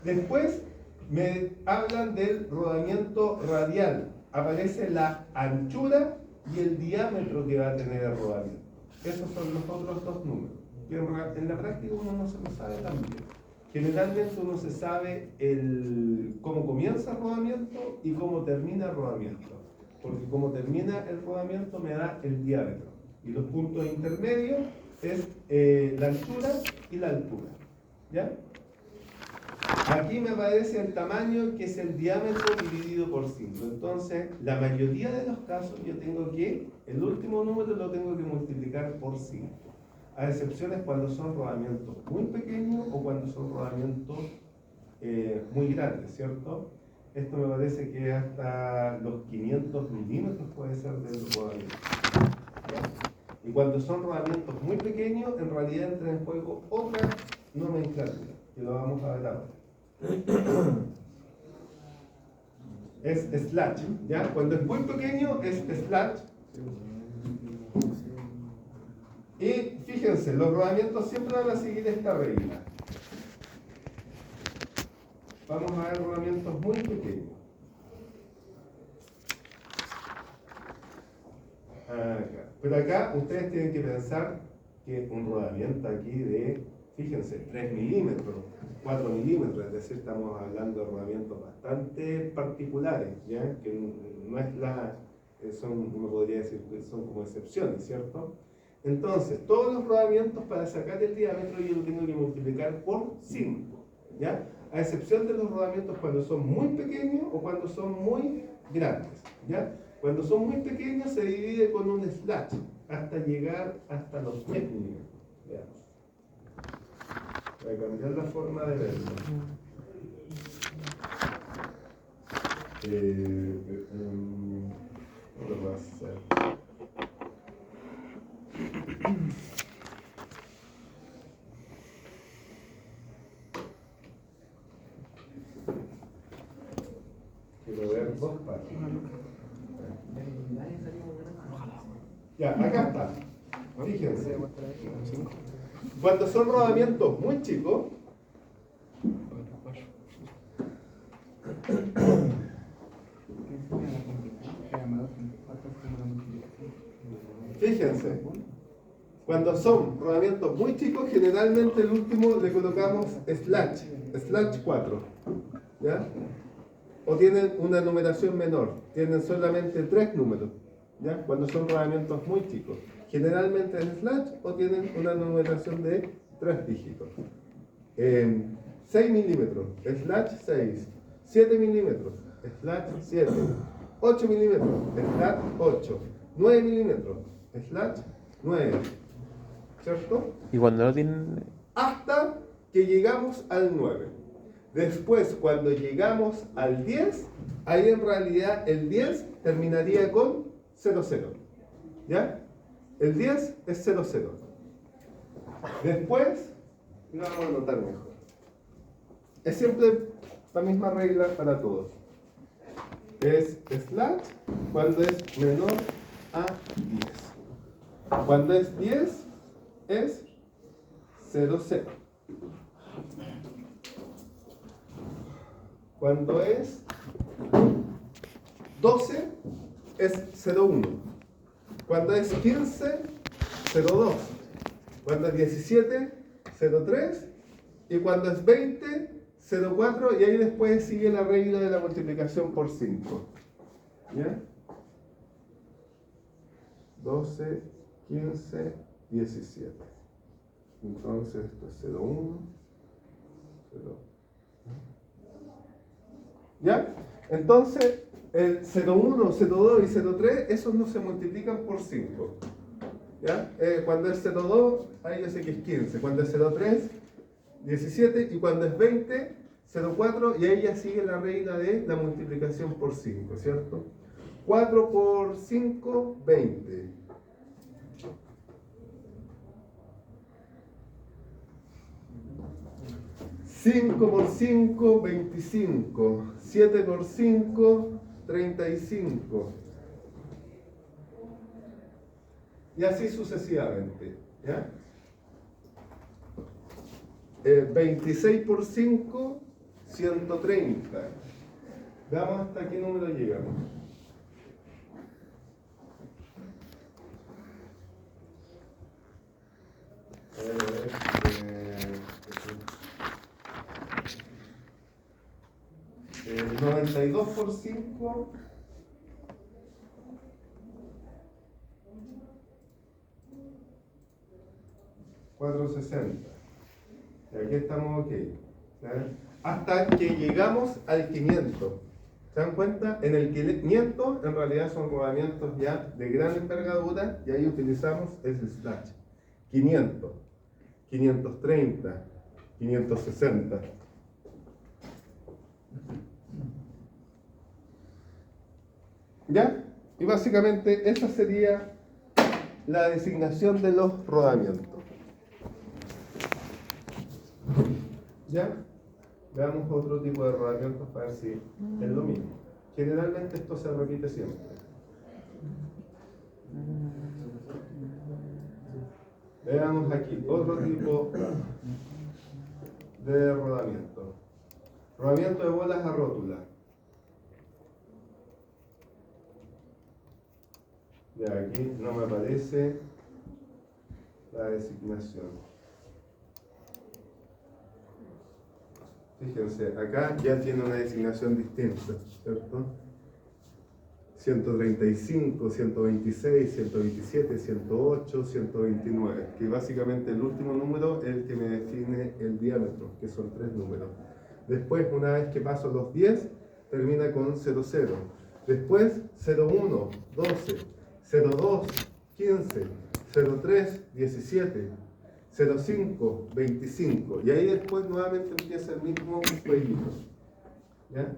Después me hablan del rodamiento radial. Aparece la anchura y el diámetro que va a tener el rodamiento. Esos son los otros dos números. Que en la práctica uno no se lo sabe tan bien. Generalmente uno se sabe cómo comienza el rodamiento y cómo termina el rodamiento. Porque como termina el rodamiento me da el diámetro. Y los puntos intermedios es la anchura y la altura. ¿Ya? Aquí me aparece el tamaño, que es el diámetro dividido por 5. Entonces, la mayoría de los casos yo tengo que, el último número lo tengo que multiplicar por 5. A excepciones cuando son rodamientos muy pequeños o cuando son rodamientos muy grandes, ¿cierto? Esto me parece que hasta los 500 milímetros puede ser del rodamiento. ¿Ya? Y cuando son rodamientos muy pequeños, en realidad entra en juego otra nomenclatura, que lo vamos a ver ahora. Es slash, ¿ya? Cuando es muy pequeño es slash. Y fíjense, los rodamientos siempre van a seguir esta regla. Vamos a ver rodamientos muy pequeños. Acá. Pero acá ustedes tienen que pensar que un rodamiento aquí de, fíjense, 3 milímetros, 4 milímetros, es decir, estamos hablando de rodamientos bastante particulares, ¿ya? Que no es uno podría decir que son como excepciones, ¿cierto? Entonces, todos los rodamientos para sacar el diámetro yo lo tengo que multiplicar por 5, ¿ya? A excepción de los rodamientos cuando son muy pequeños o cuando son muy grandes, ¿ya? Cuando son muy pequeños se divide con un slash hasta llegar hasta los 10 milímetros. Veamos. Voy a cambiar la forma de verlo. ¿Cómo lo puedo hacer? Quiero ver dos páginas. Ya, acá está. Fíjense. Cuando son rodamientos muy chicos, Fíjense, cuando son rodamientos muy chicos, generalmente el último le colocamos slash 4, ¿ya? O tienen una numeración menor, tienen solamente 3 números, ¿ya? Cuando son rodamientos muy chicos, generalmente es slash o tienen una numeración de 3 dígitos. 6 milímetros, slash 6, 7 milímetros, slash 7, 8 milímetros, slash 8, 9 milímetros, slash 9, ¿cierto? Y cuando no tienen. Hasta que llegamos al 9. Después, cuando llegamos al 10, ahí en realidad el 10 terminaría con 00, ¿ya? El 10 es 00. Después, lo vamos a anotar mejor. Es siempre la misma regla para todos. Es slash cuando es menor a 10. Cuando es 10 es 00. Cuando es 12 es 01. Cuando es 15, 02. Cuando es 17, 03. Y cuando es 20, 04. Y ahí después sigue la regla de la multiplicación por 5. ¿Ya? 12, 15, 17. Entonces esto es 01, 0. ¿Ya? Entonces el 01, 02 y 03, esos no se multiplican por 5. ¿Ya? Cuando es 02, ahí yo sé que es 15. Cuando es 03, 17. Y cuando es 20, 04. Y ahí ya sigue la regla de la multiplicación por 5, ¿cierto? 4 por 5, 20. 5 por 5, 25. 7 por 5, 35. Y así sucesivamente. ¿Ya? 26 por 5, 130. Veamos hasta qué número llegamos. El 92 por 5, 460. Y aquí estamos ok. ¿Ya? Hasta que llegamos al 500. ¿Se dan cuenta? En el 500 en realidad son rodamientos ya de gran envergadura y ahí utilizamos el slash. 500, 530, 560. ¿Ya? Y básicamente esa sería la designación de los rodamientos. ¿Ya? Veamos otro tipo de rodamientos para ver si es lo mismo. Generalmente esto se repite siempre. Veamos aquí otro tipo de rodamiento. Rodamiento de bolas a rótula. Ya, aquí no me aparece la designación. Fíjense, acá ya tiene una designación distinta, ¿cierto? 135, 126, 127, 108, 129, que básicamente el último número es el que me define el diámetro, que son 3 números. Después, una vez que paso los 10, termina con 00. Después, 01, 12, 02, 15, 03, 17, 05, 25. Y ahí después nuevamente empieza el mismo jueguito. ¿Ya?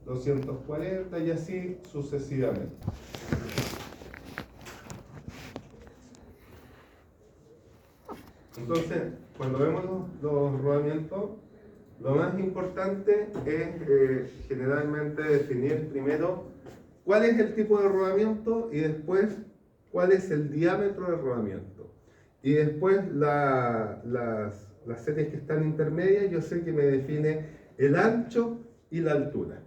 $240 y así sucesivamente. Entonces, cuando vemos los rodamientos, lo más importante es generalmente definir primero cuál es el tipo de rodamiento y después cuál es el diámetro del rodamiento. Y después las series que están intermedias, yo sé que me define el ancho y la altura.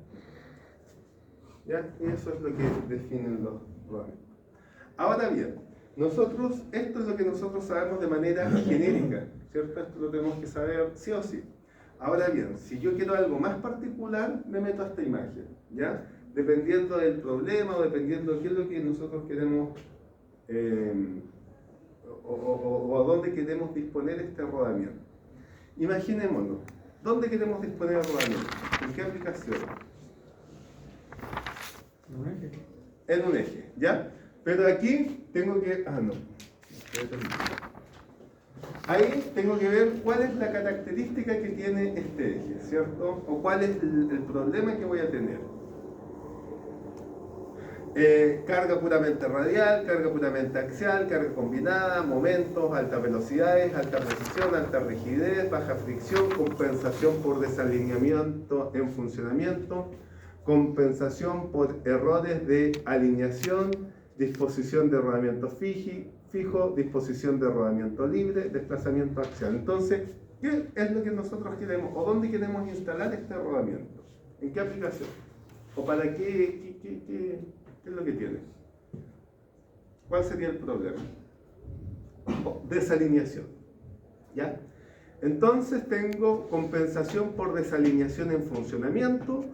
¿ya? Y eso es lo que definen los rodamientos. Ahora bien, nosotros, esto es lo que nosotros sabemos de manera genérica, ¿cierto? Esto lo tenemos que saber sí o sí. Ahora bien, si yo quiero algo más particular, me meto a esta imagen, ¿ya? Dependiendo del problema o dependiendo de qué es lo que nosotros queremos o a dónde queremos disponer este rodamiento. Imaginémonos, ¿dónde queremos disponer el rodamiento? ¿En qué aplicación? En un eje, ¿ya? Pero aquí tengo que... no. Ahí tengo que ver cuál es la característica que tiene este eje, ¿cierto? O cuál es el problema que voy a tener. Carga puramente radial, carga puramente axial, carga combinada, momentos, altas velocidades, alta precisión, alta rigidez, baja fricción, compensación por desalineamiento en funcionamiento, compensación por errores de alineación, disposición de rodamiento fijo, disposición de rodamiento libre, desplazamiento axial. Entonces, ¿qué es lo que nosotros queremos o dónde queremos instalar este rodamiento? ¿En qué aplicación? ¿O para qué es lo que tiene? ¿Cuál sería el problema? Desalineación. ¿Ya? Entonces tengo compensación por desalineación en funcionamiento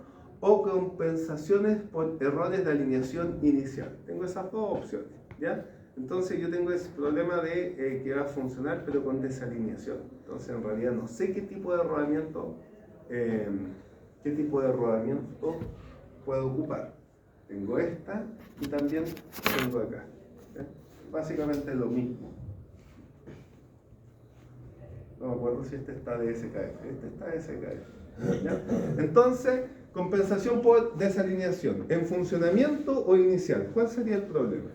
o compensaciones por errores de alineación inicial. Tengo esas dos opciones. ¿Ya? Entonces yo tengo ese problema de que va a funcionar pero con desalineación. Entonces en realidad no sé qué tipo de rodamiento puedo ocupar. Tengo esta y también tengo acá. ¿Ya? Básicamente lo mismo. No me acuerdo si este está de SKF. Este está de SKF. ¿Ya? Entonces, compensación por desalineación. ¿En funcionamiento o inicial? ¿Cuál sería el problema?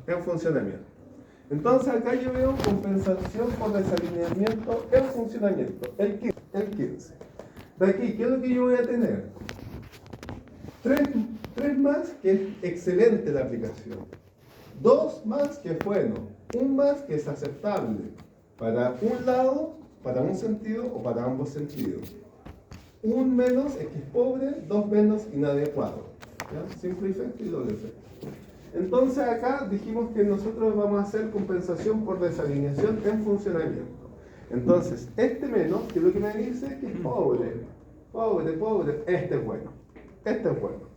En funcionamiento. Entonces acá yo veo compensación por desalineamiento en funcionamiento. El 15. De aquí, ¿qué es lo que yo voy a tener? 3 más, que es excelente la aplicación. 2 más, que es bueno. 1 más, que es aceptable. Para un lado, para un sentido o para ambos sentidos. 1 menos es que es pobre, 2 menos inadecuado. ¿Ya? Simple efecto y doble efecto. Entonces acá dijimos que nosotros vamos a hacer compensación por desalineación en funcionamiento. Entonces, este menos, que es lo que me dice que es pobre, este es bueno. Este es bueno.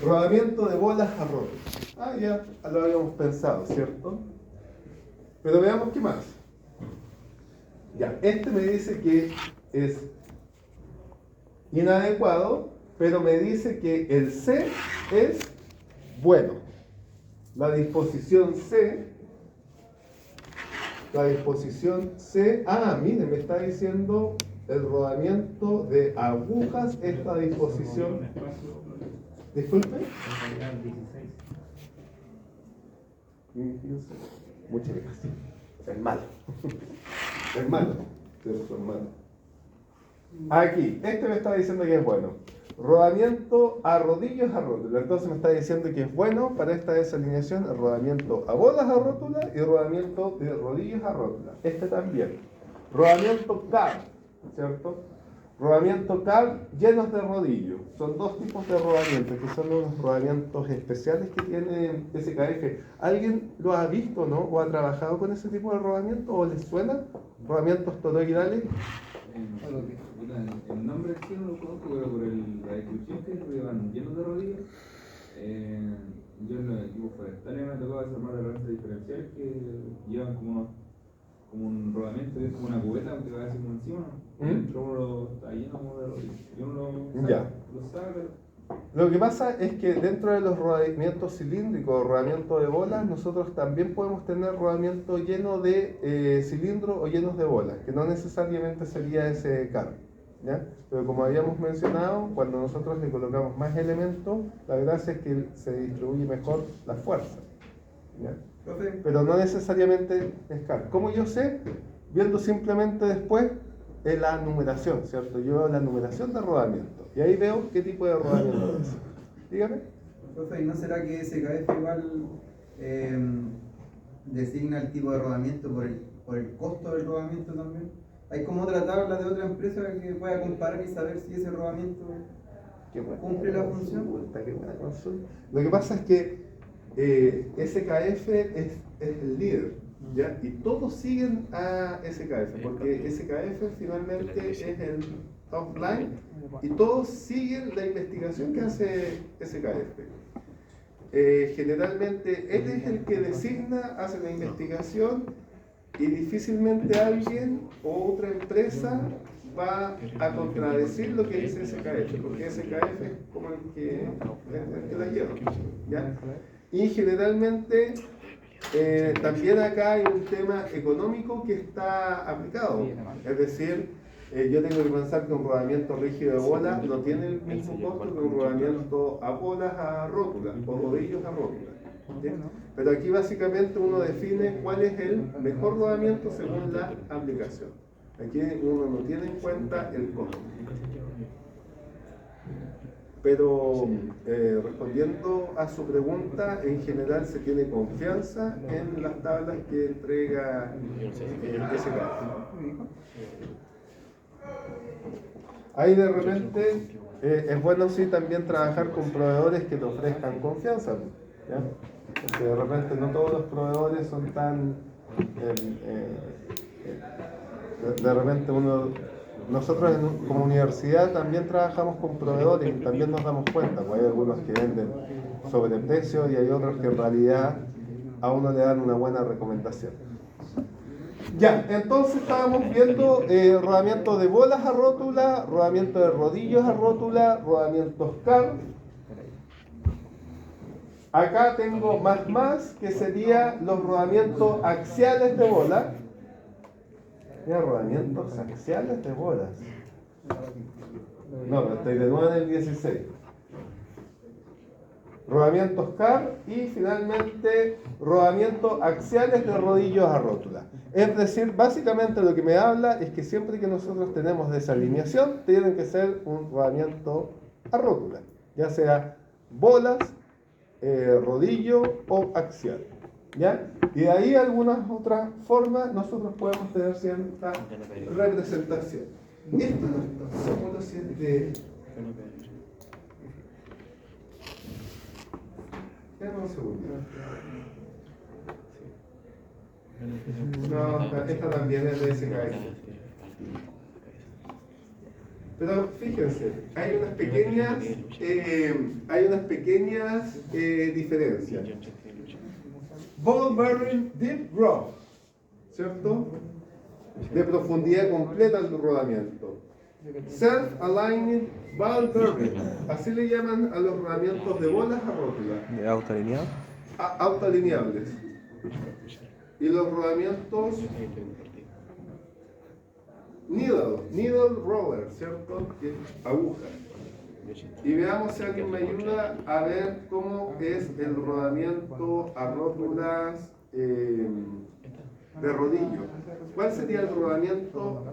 Rodamiento de bolas a rótulas. Ya lo habíamos pensado, ¿cierto? Pero veamos qué más. Ya, este me dice que es inadecuado, pero me dice que el C es bueno. La disposición C, miren, me está diciendo el rodamiento de agujas, esta disposición. Disculpe. Muchas gracias. Es malo. Es malo. Es malo. Aquí, este me está diciendo que es bueno. Rodamiento a rodillos a rótula. Entonces me está diciendo que es bueno para esta desalineación el rodamiento a bolas a rótula y rodamiento de rodillos a rótula. Este también. Rodamiento CAB, ¿cierto? Rodamiento CAB llenos de rodillos. Son 2 tipos de rodamientos, que son unos rodamientos especiales que tiene SKF. ¿Alguien lo ha visto, no? ¿O ha trabajado con ese tipo de rodamiento? ¿O les suena? Rodamientos toroidales. El nombre sí no lo conozco, pero por la descripción que llevan llenos de rodillas. Yo en los equipos forestales me ha tocado desarmar herramientas diferenciales que llevan como un rodamiento que es como una cubeta que va así como encima. Dentro uno está lleno como de rodillas. Y uno lo saca. Lo que pasa es que dentro de los rodamientos cilíndricos, rodamiento de bolas, nosotros también podemos tener rodamiento lleno de cilindros o llenos de bolas, que no necesariamente sería ese carro, ¿ya? Pero como habíamos mencionado, cuando nosotros le colocamos más elementos, la gracia es que se distribuye mejor la fuerza, ¿ya? Pero no necesariamente es carro. ¿Cómo yo sé? Viendo simplemente después la numeración, ¿cierto? Yo veo la numeración de rodamiento y ahí veo qué tipo de rodamiento es. Dígame. Profe, ¿y no será que SKF igual designa el tipo de rodamiento por el costo del rodamiento también? ¿Hay como otra tabla de otra empresa que pueda comparar y saber si ese rodamiento cumple la función. Qué buena consulta. Lo que pasa es que SKF es el líder, ¿ya? Y todos siguen a SKF, porque SKF finalmente es el top line y todos siguen la investigación que hace SKF. Generalmente él es el que designa, hace la investigación y difícilmente alguien o otra empresa va a contradecir lo que dice SKF, porque SKF es como el que la lleva, ¿ya? Y generalmente también acá hay un tema económico que está aplicado, es decir, yo tengo que pensar que un rodamiento rígido de bola no tiene el mismo costo que un rodamiento a bolas a rótula o rodillos a rótula, ¿sí? Pero aquí básicamente uno define cuál es el mejor rodamiento según la aplicación. Aquí uno no tiene en cuenta el costo. Pero respondiendo a su pregunta, en general se tiene confianza en las tablas que entrega SKF. Ahí de repente es bueno sí también trabajar con proveedores que te ofrezcan confianza, ¿ya? Porque de repente no todos los proveedores son tan... de repente nosotros como universidad también trabajamos con proveedores y también nos damos cuenta, pues hay algunos que venden sobreprecio y hay otros que en realidad a uno le dan una buena recomendación. Ya, entonces estábamos viendo rodamientos de bolas a rótula, rodamientos de rodillos a rótula, rodamientos CAR. Acá tengo más que sería los rodamientos axiales de bola. Mira, rodamientos axiales de bolas. No, estoy de nuevo en el 16. Rodamientos CAR y finalmente rodamientos axiales de rodillos a rótula. Es decir, básicamente lo que me habla es que siempre que nosotros tenemos desalineación, tiene que ser un rodamiento a rótula, ya sea bolas, rodillo o axial. ¿Ya? Y de ahí algunas otras formas nosotros podemos tener cierta representación. Esto somos los 7. Espera un segundo. No, esta también es de SKF. Pero fíjense, hay unas pequeñas diferencias. Ball bearing deep groove, ¿cierto? De profundidad completa el rodamiento. Self-aligning ball bearing, así le llaman a los rodamientos de bolas a rótula. ¿Autoalineado? Autoalineables. Y los rodamientos needle roller, ¿cierto? Que es aguja. Y veamos si alguien me ayuda a ver cómo es el rodamiento a rótulas de rodillo. ¿Cuál sería el rodamiento?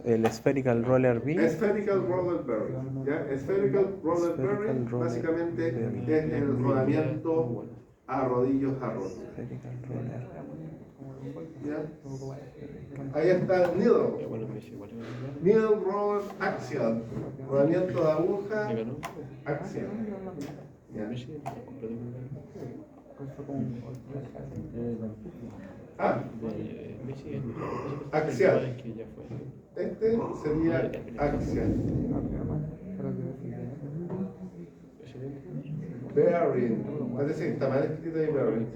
El Spherical Roller Bearing. Spherical Roller Bearing. ¿Ya? Spherical Roller Bearing básicamente es el rodamiento a rodillos a rótulas. ¿Ya? Ahí está el needle roller axial, rodamiento de aguja axial. ¿Ya? Axial. Este sería axial. Bearing. Parece que está mal escrito ahí bearing.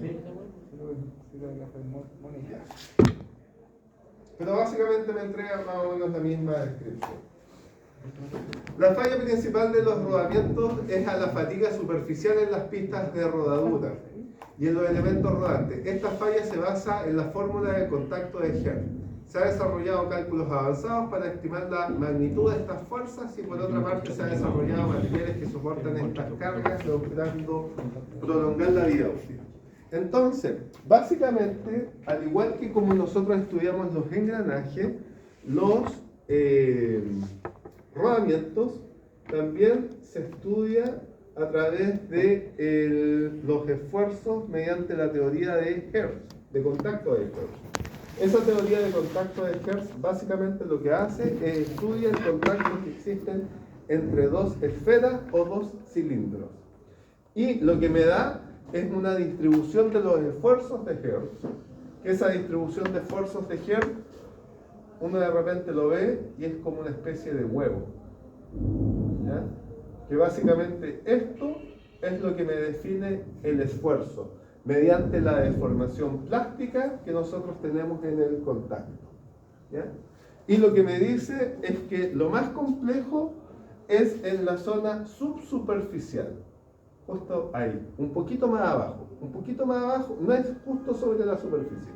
Pero básicamente me entrega más o menos la misma descripción. La falla principal de los rodamientos es a la fatiga superficial en las pistas de rodadura y en los elementos rodantes. Esta falla se basa en la fórmula de contacto de Hertz. Se han desarrollado cálculos avanzados para estimar la magnitud de estas fuerzas y por otra parte se han desarrollado materiales que soportan estas cargas logrando prolongar la vida útil. Entonces, básicamente, al igual que como nosotros estudiamos los engranajes, los rodamientos también se estudia a través de los esfuerzos mediante la teoría de Hertz, de contacto de Hertz. Esa teoría de contacto de Hertz básicamente lo que hace es estudia el contacto que existen entre dos esferas o dos cilindros. Y lo que me da es una distribución de los esfuerzos de Hertz. Esa distribución de esfuerzos de Hertz, uno de repente lo ve y es como una especie de huevo. ¿Ya? Que básicamente esto es lo que me define el esfuerzo, mediante la deformación plástica que nosotros tenemos en el contacto. ¿Ya? Y lo que me dice es que lo más complejo es en la zona subsuperficial, justo ahí, un poquito más abajo, no es justo sobre la superficie,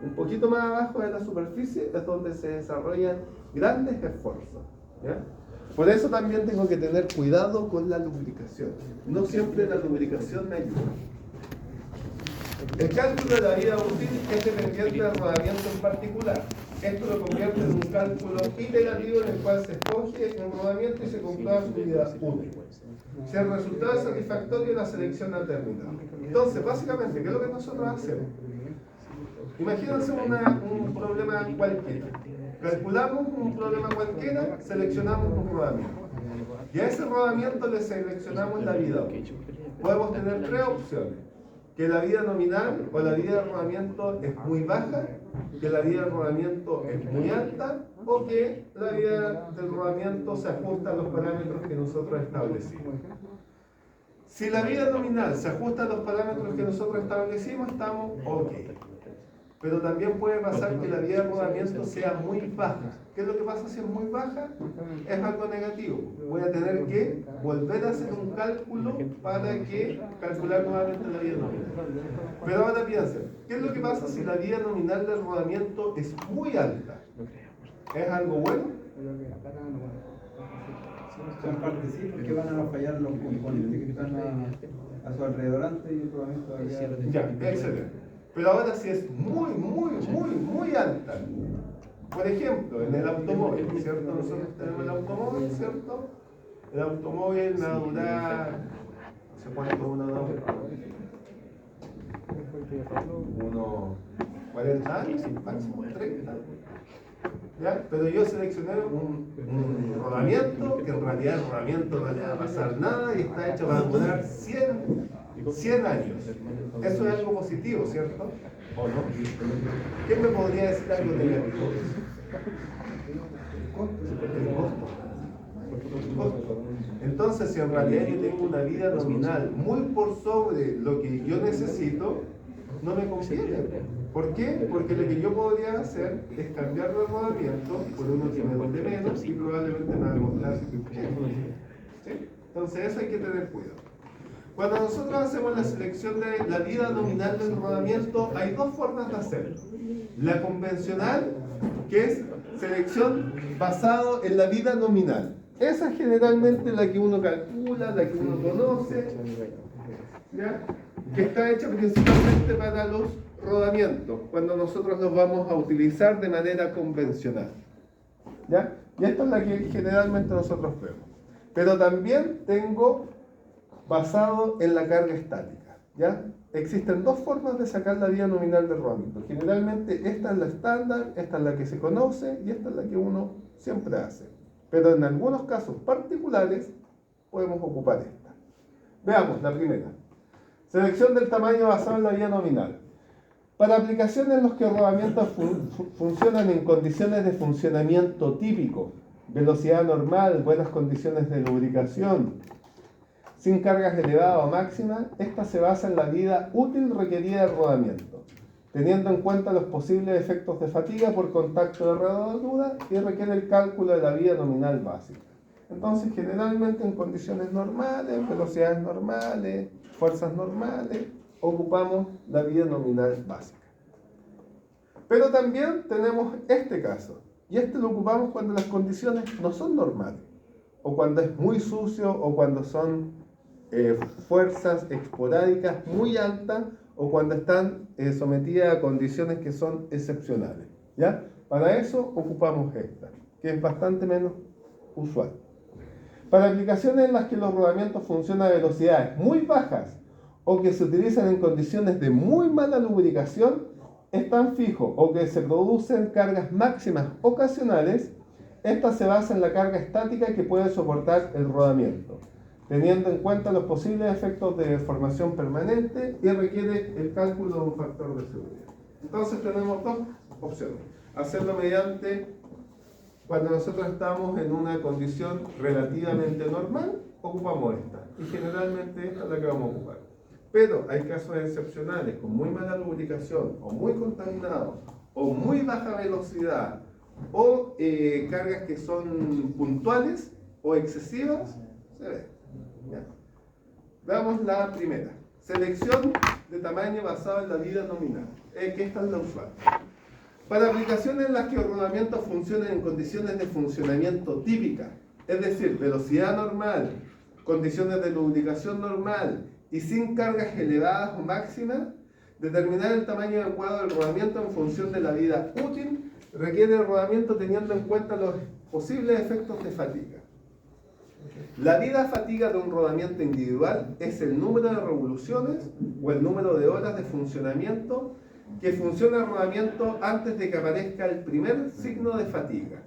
un poquito más abajo de la superficie es donde se desarrollan grandes esfuerzos. ¿Ya? Por eso también tengo que tener cuidado con la lubricación. No siempre la lubricación me ayuda. El cálculo de la vida útil es dependiente del rodamiento en particular. Esto lo convierte en un cálculo iterativo en el cual se escoge un rodamiento y se comprueba su vida útil. Si el resultado es satisfactorio, la selección ha terminado. Entonces, básicamente, ¿qué es lo que nosotros hacemos? Imagínense un problema cualquiera. Calculamos un problema cualquiera, seleccionamos un rodamiento. Y a ese rodamiento le seleccionamos la vida útil. Podemos tener tres opciones. Que la vida nominal o la vida del rodamiento es muy baja, que la vida del rodamiento es muy alta, o que la vida del rodamiento se ajusta a los parámetros que nosotros establecimos. Si la vida nominal se ajusta a los parámetros que nosotros establecimos, estamos ok. Pero también puede pasar que la vida de rodamiento sea muy baja. ¿Qué es lo que pasa si es muy baja? Es algo negativo. Voy a tener que volver a hacer un cálculo para calcular nuevamente la vida nominal. Pero ahora piensen, ¿qué es lo que pasa si la vida nominal del rodamiento es muy alta? ¿Es algo bueno? En parte sí, porque van a fallar los componentes que están a su alrededor antes y el rodamiento va a quedar... Ya, excelente. Pero ahora si es muy alta, por ejemplo, en el automóvil, ¿cierto? Nosotros tenemos el automóvil, ¿cierto? El automóvil me va a durar, no sé cuánto uno da, unos 40 años, máximo 30. ¿Ya? Pero yo seleccioné un rodamiento, que en realidad el rodamiento no le va a pasar nada y está hecho para durar 100 años. Eso es algo positivo, ¿cierto? ¿O no? ¿Quién me podría decir algo negativo? El costo. Entonces, si en realidad yo tengo una vida nominal muy por sobre lo que yo necesito, no me conviene. ¿Por qué? Porque lo que yo podría hacer es cambiar el rodamiento por uno que me duele menos y probablemente me va a costar ¿sí? Entonces, eso hay que tener cuidado. Cuando nosotros hacemos la selección de la vida nominal del rodamiento, hay dos formas de hacerlo. La convencional, que es selección basado en la vida nominal. Esa es generalmente la que uno calcula, la que uno conoce, ¿ya? Que está hecha principalmente para los rodamientos, cuando nosotros los vamos a utilizar de manera convencional. ¿Ya? Y esta es la que generalmente nosotros vemos. Pero también tengo basado en la carga estática. ¿Ya? Existen dos formas de sacar la vida nominal del rodamiento. Generalmente esta es la estándar, esta es la que se conoce y esta es la que uno siempre hace. Pero en algunos casos particulares podemos ocupar esta. Veamos la primera. Selección del tamaño basado en la vida nominal. Para aplicaciones en las que los rodamientos funcionan en condiciones de funcionamiento típico, velocidad normal, buenas condiciones de lubricación, sin cargas elevadas o máximas, esta se basa en la vida útil requerida del rodamiento, teniendo en cuenta los posibles efectos de fatiga por contacto de rodadura y requiere el cálculo de la vida nominal básica. Entonces, generalmente en condiciones normales, velocidades normales, fuerzas normales, ocupamos la vida nominal básica. Pero también tenemos este caso, y este lo ocupamos cuando las condiciones no son normales, o cuando es muy sucio, o cuando son fuerzas esporádicas muy altas, o cuando están sometidas a condiciones que son excepcionales. ¿Ya? Para eso ocupamos esta, que es bastante menos usual. Para aplicaciones en las que los rodamientos funcionan a velocidades muy bajas, o que se utilizan en condiciones de muy mala lubricación, están fijos o que se producen cargas máximas ocasionales, Esta se basa en la carga estática que puede soportar el rodamiento, teniendo en cuenta los posibles efectos de deformación permanente y requiere el cálculo de un factor de seguridad. Entonces tenemos dos opciones. Hacerlo mediante cuando nosotros estamos en una condición relativamente normal, ocupamos esta. Y generalmente esta es la que vamos a ocupar. Pero hay casos excepcionales con muy mala lubricación, o muy contaminados, o muy baja velocidad, o cargas que son puntuales o excesivas. Se ve. Ya. Veamos la primera. Selección de tamaño basado en la vida nominal. Que esta es la usual. Para aplicaciones en las que el rodamiento funciona en condiciones de funcionamiento típicas, es decir, velocidad normal, condiciones de lubricación normal y sin cargas elevadas o máximas, determinar el tamaño adecuado del rodamiento en función de la vida útil requiere el rodamiento teniendo en cuenta los posibles efectos de fatiga. La vida fatiga de un rodamiento individual es el número de revoluciones o el número de horas de funcionamiento que funciona el rodamiento antes de que aparezca el primer signo de fatiga.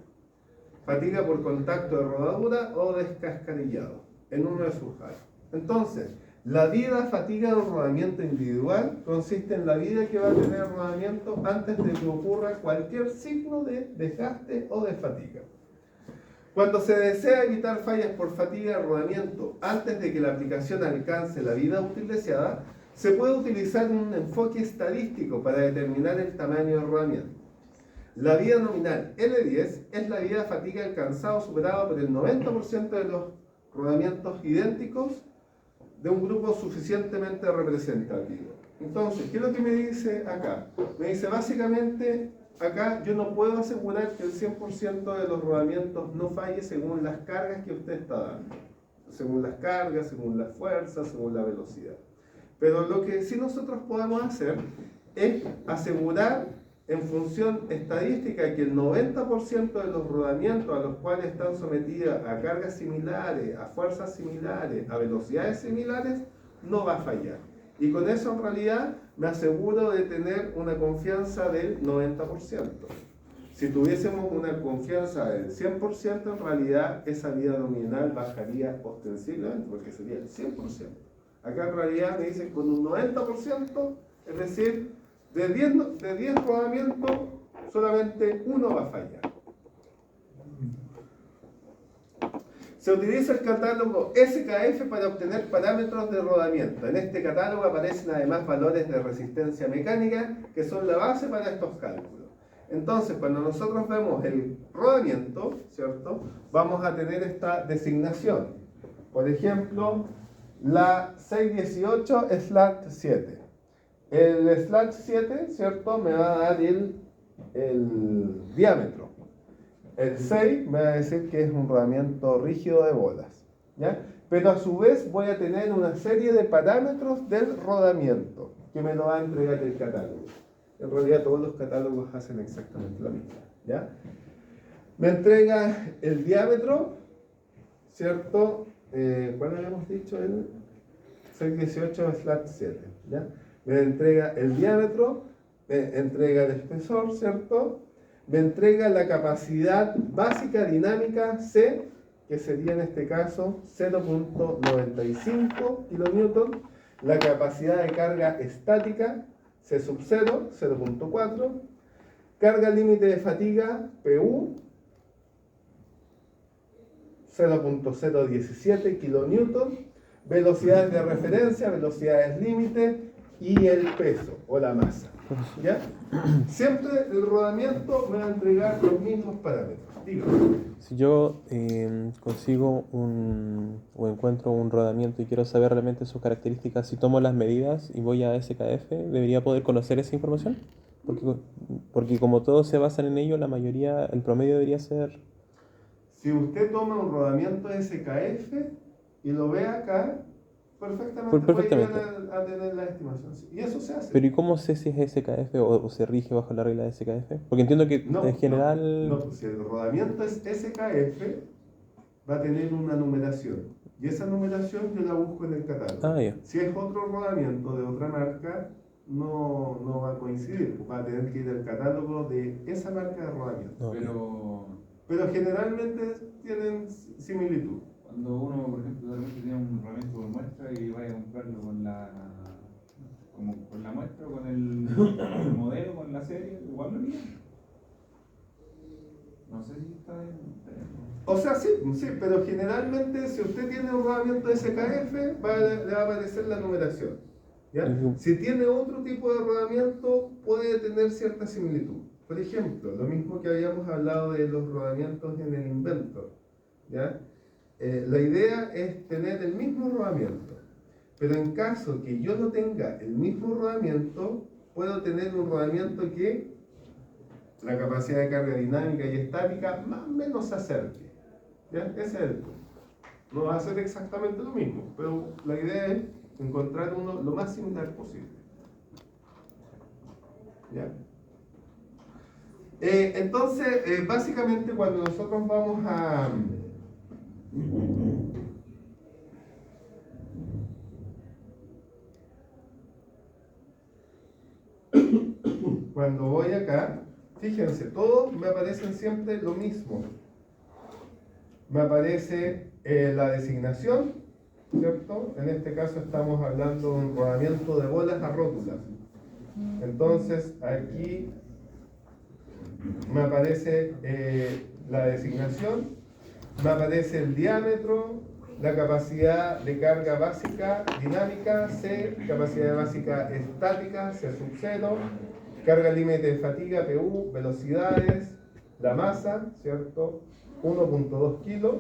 Fatiga por contacto de rodadura o descascarillado en uno de sus lados. Entonces, la vida fatiga de un rodamiento individual consiste en la vida que va a tener el rodamiento antes de que ocurra cualquier signo de desgaste o de fatiga. Cuando se desea evitar fallas por fatiga de rodamiento antes de que la aplicación alcance la vida útil deseada, se puede utilizar un enfoque estadístico para determinar el tamaño del rodamiento. La vida nominal L10 es la vida de fatiga alcanzada o superada por el 90% de los rodamientos idénticos de un grupo suficientemente representativo. Entonces, ¿qué es lo que me dice acá? Me dice básicamente, acá yo no puedo asegurar que el 100% de los rodamientos no falle según las cargas que usted está dando. Según las cargas, según la fuerza, según la velocidad. Pero lo que sí nosotros podemos hacer es asegurar en función estadística que el 90% de los rodamientos a los cuales están sometidos a cargas similares, a fuerzas similares, a velocidades similares, no va a fallar. Y con eso en realidad me aseguro de tener una confianza del 90%. Si tuviésemos una confianza del 100%, en realidad esa vida nominal bajaría ostensiblemente, porque sería el 100%. Acá en realidad me dicen con un 90%, es decir, de 10 rodamientos, solamente uno va a fallar. Se utiliza el catálogo SKF para obtener parámetros de rodamiento. En este catálogo aparecen además valores de resistencia mecánica que son la base para estos cálculos. Entonces, cuando nosotros vemos el rodamiento, ¿cierto? Vamos a tener esta designación. Por ejemplo, la 618/7. El /7, ¿cierto? Me va a dar el diámetro. El 6 me va a decir que es un rodamiento rígido de bolas, ¿ya? Pero a su vez voy a tener una serie de parámetros del rodamiento que me lo va a entregar el catálogo. En realidad todos los catálogos hacen exactamente lo mismo, ¿ya? Me entrega el diámetro, ¿cierto? ¿Cuál habíamos dicho? El 618/7, ¿ya? Me entrega el diámetro, me entrega el espesor, ¿cierto? Me entrega la capacidad básica dinámica C, que sería en este caso 0.95 kN, la capacidad de carga estática C sub 0, 0.4, carga límite de fatiga PU, 0.017 kN, velocidades de referencia, velocidades límite y el peso o la masa. ¿Ya? Siempre el rodamiento me va a entregar los mismos parámetros. Dígame. Si yo consigo o encuentro un rodamiento y quiero saber realmente sus características, si tomo las medidas y voy a SKF, ¿debería poder conocer esa información? Porque como todos se basan en ello, la mayoría, el promedio debería ser... Si usted toma un rodamiento SKF y lo ve acá, perfectamente puede llegar a tener la estimación. Y eso se hace. Pero ¿y cómo sé si es SKF o se rige bajo la regla de SKF? Porque entiendo que en general... No, si el rodamiento es SKF, va a tener una numeración. Y esa numeración yo la busco en el catálogo. Ah, ya. Si es otro rodamiento de otra marca, no va a coincidir. Va a tener que ir al catálogo de esa marca de rodamiento. Okay. Pero pero generalmente tienen similitud. Cuando uno, por ejemplo, de repente tiene un rodamiento por muestra y vaya a comprarlo con la muestra, con el modelo, con la serie, igual lo mira. No sé si está bien. O sea, sí, pero generalmente si usted tiene un rodamiento SKF, le va a aparecer la numeración. ¿Ya? Si tiene otro tipo de rodamiento, puede tener cierta similitud. Por ejemplo, lo mismo que habíamos hablado de los rodamientos en el Inventor. ¿Ya? La idea es tener el mismo rodamiento, pero en caso que yo no tenga el mismo rodamiento, puedo tener un rodamiento que la capacidad de carga dinámica y estática más o menos se acerque. ¿Ya? Ese es el punto. No va a ser exactamente lo mismo, pero la idea es encontrar uno lo más similar posible. ¿Ya? Entonces, básicamente cuando nosotros vamos a... Cuando voy acá, fíjense, todos me aparecen siempre lo mismo. Me aparece la designación, ¿cierto? En este caso estamos hablando de un rodamiento de bolas a rótulas. Entonces, aquí me aparece la designación, me aparece el diámetro, la capacidad de carga básica dinámica, C, capacidad básica estática, C sub 0, carga límite de fatiga, PU, velocidades, la masa, ¿cierto? 1.2 kilos.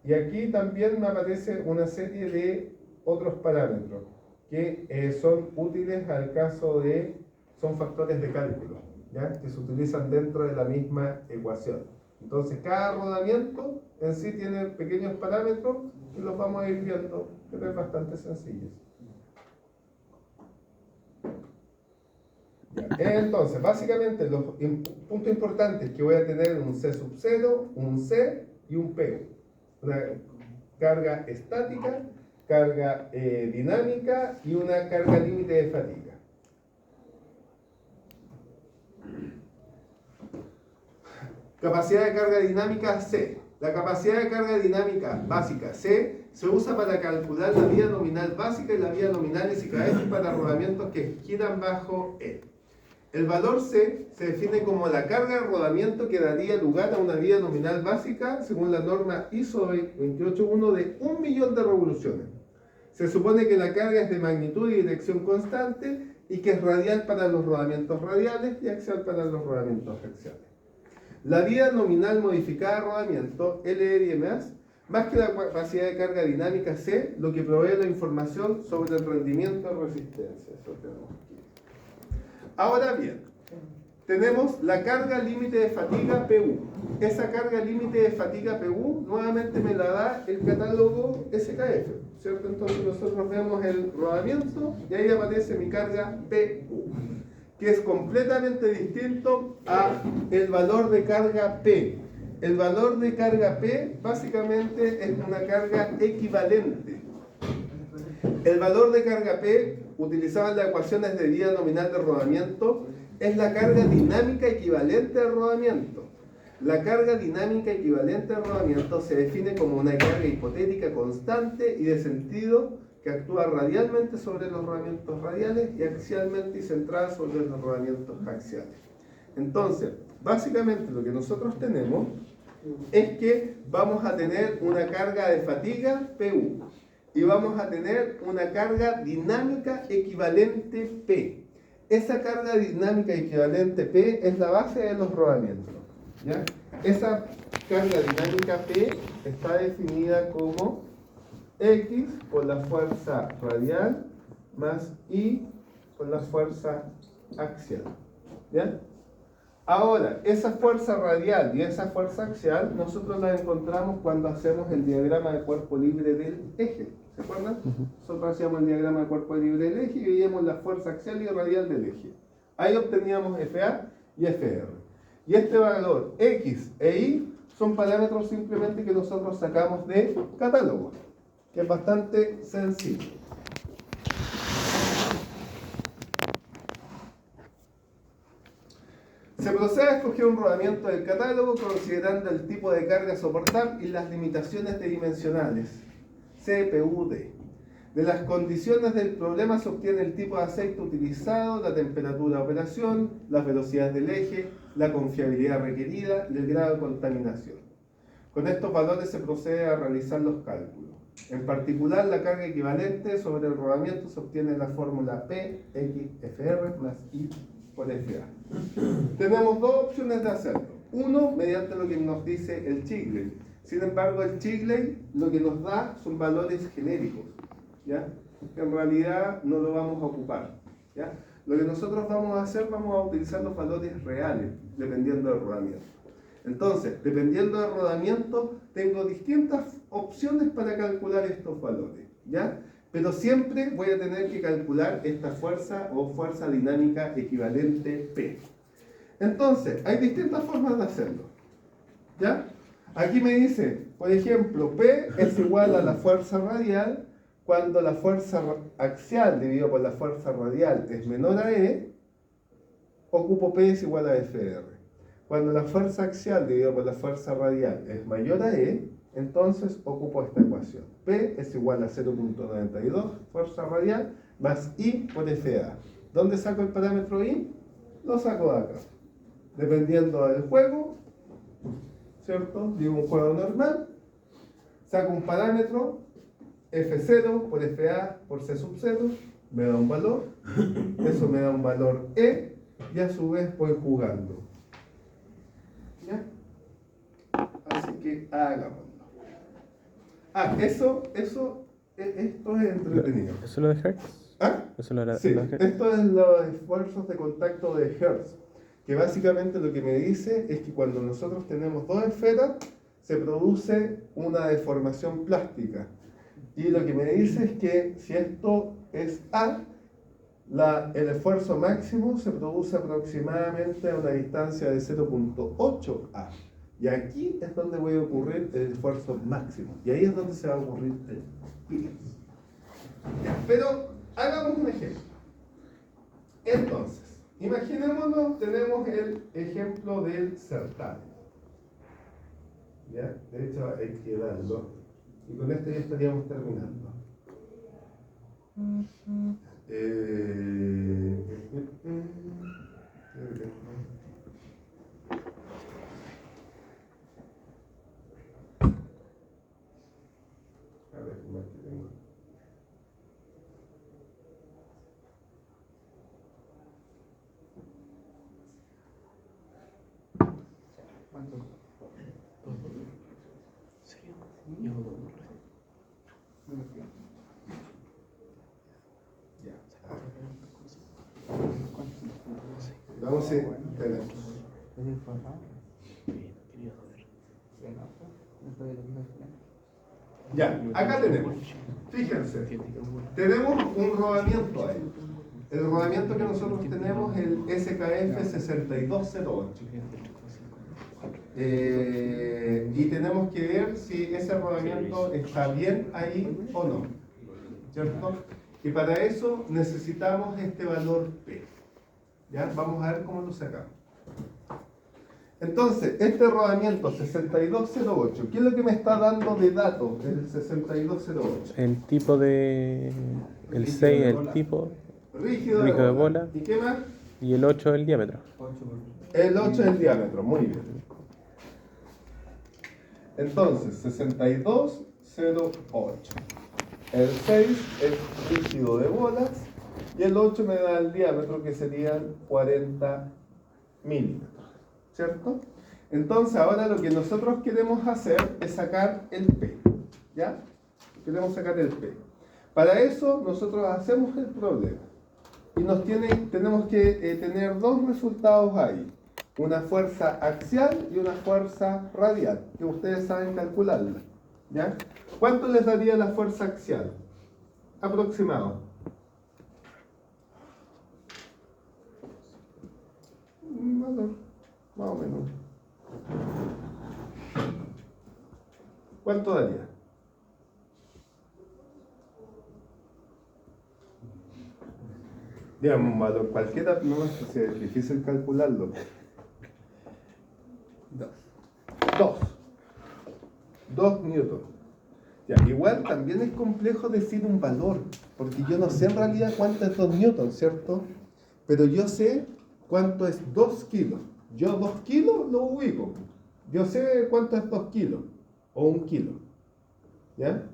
Y aquí también me aparece una serie de otros parámetros que son útiles al caso de, son factores de cálculo, ¿ya? Que se utilizan dentro de la misma ecuación. Entonces, cada rodamiento en sí tiene pequeños parámetros y los vamos a ir viendo, pero es bastante sencillo. Entonces, básicamente los puntos importantes que voy a tener un C sub 0, un C y un PU. Una carga estática, carga dinámica y una carga límite de fatiga. Capacidad de carga dinámica C. La capacidad de carga dinámica básica C se usa para calcular la vía nominal básica y la vía nominal SKF para rodamientos que giran bajo E. El valor C se define como la carga de rodamiento que daría lugar a una vía nominal básica según la norma ISO 281 de 1.000.000 de revoluciones. Se supone que la carga es de magnitud y dirección constante y que es radial para los rodamientos radiales y axial para los rodamientos axiales. La vía nominal modificada de rodamiento, LR+, más que la capacidad de carga dinámica C, lo que provee la información sobre el rendimiento de resistencia. Eso tenemos aquí. Ahora bien, tenemos la carga límite de fatiga PU. Esa carga límite de fatiga PU nuevamente me la da el catálogo SKF, ¿cierto? Entonces nosotros vemos el rodamiento y ahí aparece mi carga PU, que es completamente distinto a el valor de carga P. El valor de carga P básicamente es una carga equivalente. El valor de carga P, utilizado en las ecuaciones de vía nominal de rodamiento, es la carga dinámica equivalente al rodamiento. La carga dinámica equivalente al rodamiento se define como una carga hipotética constante y de sentido que actúa radialmente sobre los rodamientos radiales y axialmente y centrada sobre los rodamientos axiales. Entonces, básicamente lo que nosotros tenemos es que vamos a tener una carga de fatiga PU y vamos a tener una carga dinámica equivalente P. Esa carga dinámica equivalente P es la base de los rodamientos, ¿ya? Esa carga dinámica P está definida como X por la fuerza radial más Y por la fuerza axial, ¿ya? Ahora, esa fuerza radial y esa fuerza axial nosotros la encontramos cuando hacemos el diagrama de cuerpo libre del eje. ¿Se acuerdan? Nosotros hacíamos el diagrama de cuerpo libre del eje y veíamos la fuerza axial y radial del eje. Ahí obteníamos FA y FR. Y este valor X e Y son parámetros simplemente que nosotros sacamos de catálogo, que es bastante sencillo. Se procede a escoger un rodamiento del catálogo considerando el tipo de carga a soportar y las limitaciones dimensionales, CPUD. De las condiciones del problema se obtiene el tipo de aceite utilizado, la temperatura de operación, las velocidades del eje, la confiabilidad requerida y el grado de contaminación. Con estos valores se procede a realizar los cálculos. En particular, la carga equivalente sobre el rodamiento se obtiene en la fórmula PXFR más I por FA. Tenemos dos opciones de hacerlo. Uno, mediante lo que nos dice el Chigley. Sin embargo, el Chigley lo que nos da son valores genéricos, ¿ya? Que en realidad no lo vamos a ocupar, ¿ya? Lo que nosotros vamos a hacer, vamos a utilizar los valores reales, dependiendo del rodamiento. Entonces, dependiendo del rodamiento, tengo distintas opciones para calcular estos valores, ¿ya? Pero siempre voy a tener que calcular esta fuerza o fuerza dinámica equivalente P. Entonces, hay distintas formas de hacerlo, ¿ya? Aquí me dice, por ejemplo, P es igual a la fuerza radial cuando la fuerza axial dividido por la fuerza radial es menor a E, ocupo P es igual a FR. Cuando la fuerza axial dividido por la fuerza radial es mayor a E, entonces ocupo esta ecuación. P es igual a 0.92 fuerza radial más I por FA. ¿Dónde saco el parámetro I? Lo saco de acá. Dependiendo del juego, ¿cierto? Digo un juego normal, saco un parámetro F0 por FA por C sub 0, me da un valor, eso me da un valor E, y a su vez voy jugando. ¿Ya? Así que hagámoslo. Esto es entretenido. ¿Eso lo de Hertz? ¿Ah? ¿Eso lo de Sí, Hertz? esto es los esfuerzos de contacto de Hertz, que básicamente lo que me dice es que cuando nosotros tenemos dos esferas, se produce una deformación plástica. Y lo que me dice es que si esto es A, el esfuerzo máximo se produce aproximadamente a una distancia de 0.8 A. Y aquí es donde voy a ocurrir el esfuerzo máximo. Y ahí es donde se va a ocurrir el pico. Pero hagamos un ejemplo. Entonces, imaginémonos, tenemos el ejemplo del certamen. ¿Ya? De hecho, hay que darlo. Y con esto ya estaríamos terminando. A ver, ¿cómo es que tengo? ¿Cuánto? ¿Serio? Yo no lo Ya. Vamos a ir. Tenemos. Ya, acá tenemos. Fíjense. Tenemos un rodamiento ahí. El rodamiento que nosotros tenemos es el SKF 6208. Y tenemos que ver si ese rodamiento está bien ahí o no, ¿cierto? Y para eso necesitamos este valor P. ¿Ya? Vamos a ver cómo lo sacamos. Entonces, este rodamiento 6208, ¿qué es lo que me está dando de datos el 6208? El tipo de... El 6 el tipo... Rígido de bola. ¿Y qué más? Y el 8 el diámetro. El 8 es el diámetro, muy bien. Entonces, 6208. El 6 es rígido de bolas y el 8 me da el diámetro que serían 40 milímetros, ¿cierto? Entonces ahora lo que nosotros queremos hacer es sacar el P, ¿ya? Queremos sacar el P. Para eso nosotros hacemos el problema y tenemos que tener dos resultados ahí. Una fuerza axial y una fuerza radial, que ustedes saben calcularla, ¿ya? ¿Cuánto les daría la fuerza axial? Aproximado. Un valor, más o menos. ¿Cuánto daría? Digamos un valor cualquiera, no es difícil calcularlo. 2 newtons. Ya, igual también es complejo decir un valor, porque yo no sé en realidad cuánto es 2 newtons, ¿cierto? Pero yo sé cuánto es 2 kilos. Yo 2 kilos lo ubico. Yo sé cuánto es 2 kilos o 1 kilo. ¿Ya?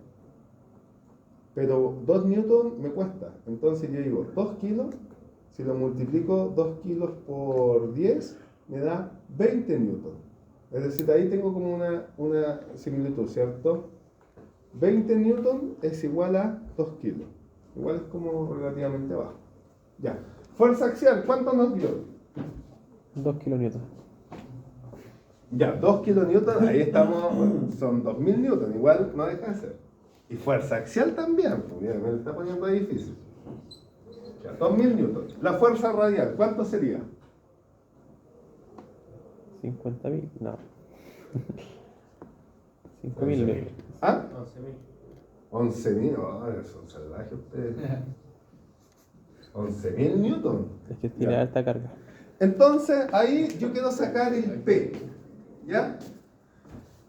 Pero 2 newtons me cuesta. Entonces yo digo 2 kilos, si lo multiplico 2 kilos por 10, me da 20 newtons. Es decir, ahí tengo como una similitud, ¿cierto? 20 newtons es igual a 2 kilos. Igual es como relativamente bajo. Ya. Fuerza axial, ¿cuánto nos dio? 2 kilonewtons. Ya, 2 kilonewtons, ahí estamos, son 2000 newtons, igual no deja de ser. Y fuerza axial también, pues, mira, me lo está poniendo difícil. Ya, 2000 newtons. La fuerza radial, ¿cuánto sería? 50.000, no. 5.000 newtons. ¿Ah? 11.000. 11.000, son salvajes ustedes. 11.000 newtons. Es que tiene Ya. alta carga. Entonces, ahí yo quiero sacar el P. ¿Ya?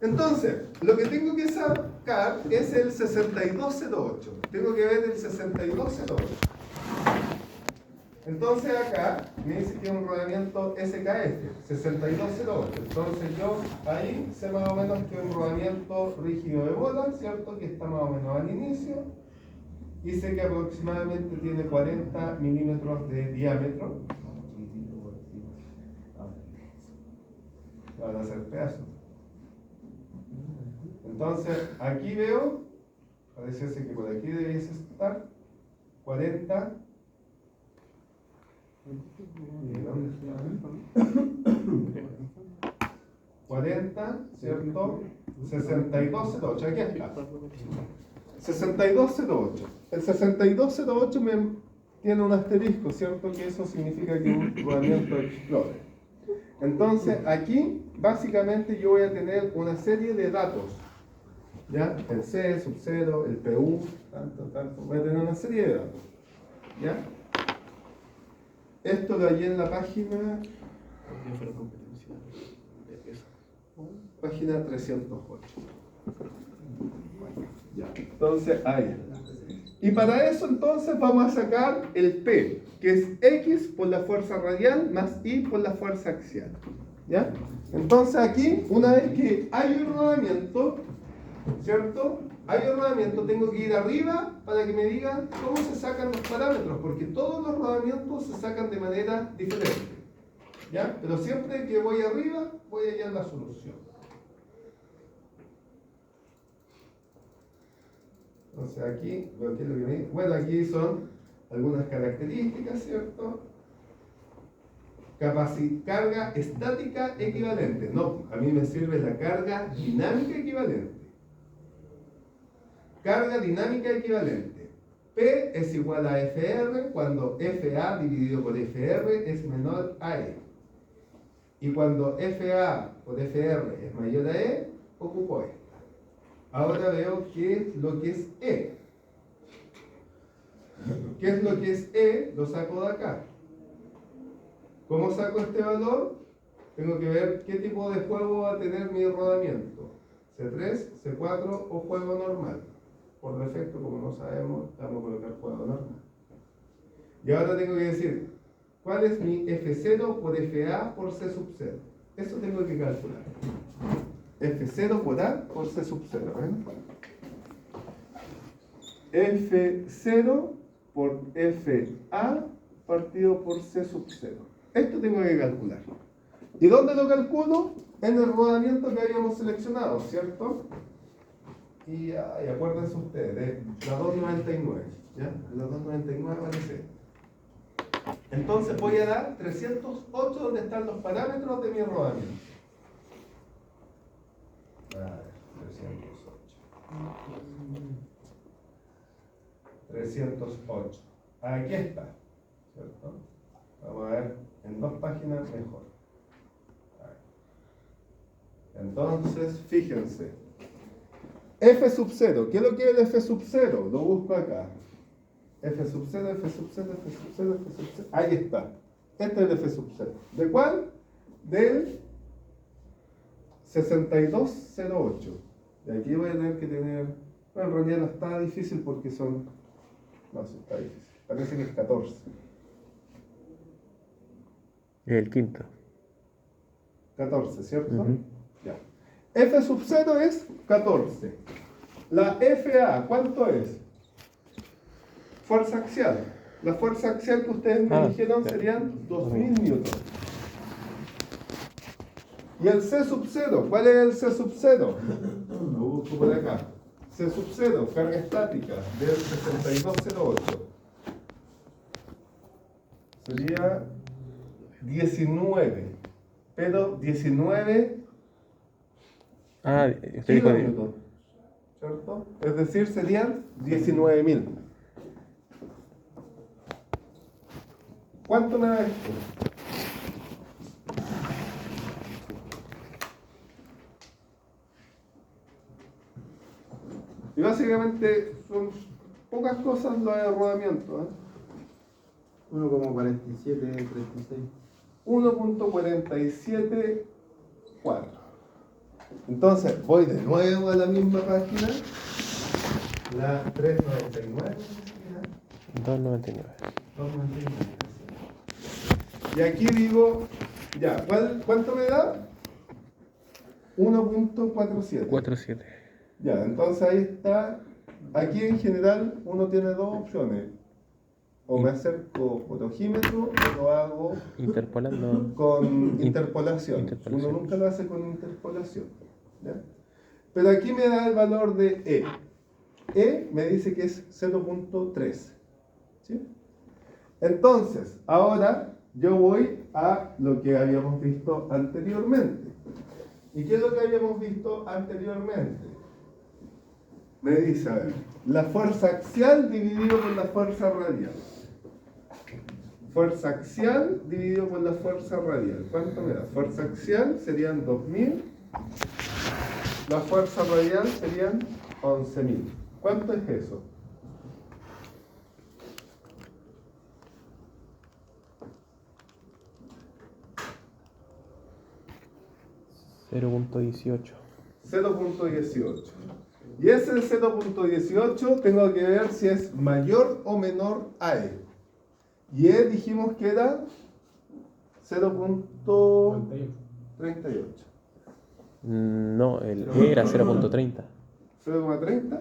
Entonces, lo que tengo que sacar es el 6208. Tengo que ver el 6208. Entonces acá me dice que es un rodamiento SKF, 6208. Entonces yo ahí sé más o menos que es un rodamiento rígido de bola, ¿cierto? Que está más o menos al inicio. Y sé que aproximadamente tiene 40 milímetros de diámetro. Van a ser pedazos. Entonces aquí veo, parece ser que por aquí debiese estar 40. ¿Y dónde está? 40, ¿cierto? 6208, aquí está. 6208. El 6208 tiene un asterisco, ¿cierto? Que eso significa que un rodamiento explode. Entonces, aquí, básicamente, yo voy a tener una serie de datos. ¿Ya? El C, sub 0, el PU, tanto. Voy a tener una serie de datos. ¿Ya? Esto lo hallé en la página... Página 308. Ya. Entonces, ahí. Y para eso, entonces, vamos a sacar el P, que es X por la fuerza radial más Y por la fuerza axial. ¿Ya? Entonces, aquí, una vez que hay un rodamiento, ¿cierto? Hay un rodamiento, tengo que ir arriba para que me digan cómo se sacan los parámetros, porque todos los rodamientos se sacan de manera diferente. ¿Ya? Pero siempre que voy arriba, voy a hallar la solución. Entonces aquí, bueno, aquí son algunas características, ¿cierto? Carga estática equivalente. No, a mí me sirve la carga dinámica equivalente. Carga dinámica equivalente. P es igual a FR cuando FA dividido por FR es menor a E. Y cuando FA por FR es mayor a E, ocupo esta. Ahora veo qué es lo que es E. ¿Qué es lo que es E? Lo saco de acá. ¿Cómo saco este valor? Tengo que ver qué tipo de juego va a tener mi rodamiento. C3, C4 o juego normal. Por defecto, como no sabemos, vamos a colocar juego normal. Y ahora tengo que decir, ¿cuál es mi F0 por FA por C sub 0? Eso tengo que calcular. F0 por A por C sub 0. F0 por FA partido por C sub 0. Esto tengo que calcular. ¿Y dónde lo calculo? En el rodamiento que habíamos seleccionado, ¿cierto? Y acuérdense ustedes, la 299. ¿Ya? La 299 aparece. Entonces voy a dar 308 donde están los parámetros de mi rodamiento. 308. Aquí está, ¿cierto? Vamos a ver en dos páginas mejor. Entonces, fíjense. F sub 0. ¿Qué es lo que es el F sub 0? Lo busco acá. F sub 0, F sub 0, F sub 0, F sub 0. Ahí está. Este es el F sub 0. ¿De cuál? Del 6208. Y aquí voy a tener que tener... Bueno, en realidad no está difícil porque son... No, sí está difícil. Parece que es 14. El quinto. 14, ¿cierto? Ujú. Ya. F sub 0 es 14. La FA, ¿cuánto es? Fuerza axial. La fuerza axial que ustedes me dijeron ya. serían 2000 newtons. ¿Y el C sub 0? ¿Cuál es el C sub 0? Lo busco por acá. C sub 0, carga estática del 6208. Sería 19. Pero 19 usted dijo kilonewtons, ¿cierto? Es decir, serían 19.000. ¿Cuánto me da esto? Y básicamente son pocas cosas lo de rodamiento, 1,4736. 1.474. Entonces voy de nuevo a la misma página, la 399. 2.99. 299. Y aquí digo, ya, ¿cuánto me da? 1.47. 4.7. Ya, entonces ahí está. Aquí en general uno tiene dos opciones. O me acerco por ojímetro o lo hago Interpolando. con interpolación. Interpolación. Uno nunca lo hace con interpolación. ¿Ya? Pero aquí me da el valor de E. E me dice que es 0.3. ¿Sí? Entonces, ahora yo voy a lo que habíamos visto anteriormente. ¿Y qué es lo que habíamos visto anteriormente? Me dice, a ver, la fuerza axial dividido por la fuerza radial. Fuerza axial dividido por la fuerza radial. ¿Cuánto me da? Fuerza axial serían 2000. La fuerza radial serían 11.000. ¿Cuánto es eso? $0.18. 0.18. Y ese 0.18 tengo que ver si es mayor o menor a E. Y E dijimos que era 0.38. No, el E era 0.30. 0.30.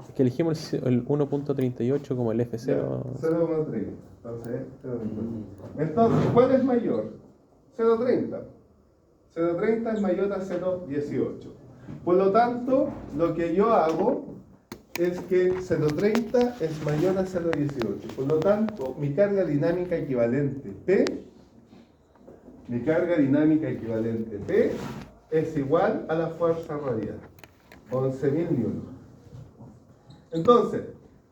Es que elegimos el 1.38 como el F0. 0.30. Entonces, ¿cuál es mayor? 0.30. 0.30 es mayor a 0.18. Por lo tanto, lo que yo hago es que 0.30 es mayor a 0.18. Por lo tanto, mi carga dinámica equivalente P, es igual a la fuerza radial, 11.000 newtons. Entonces,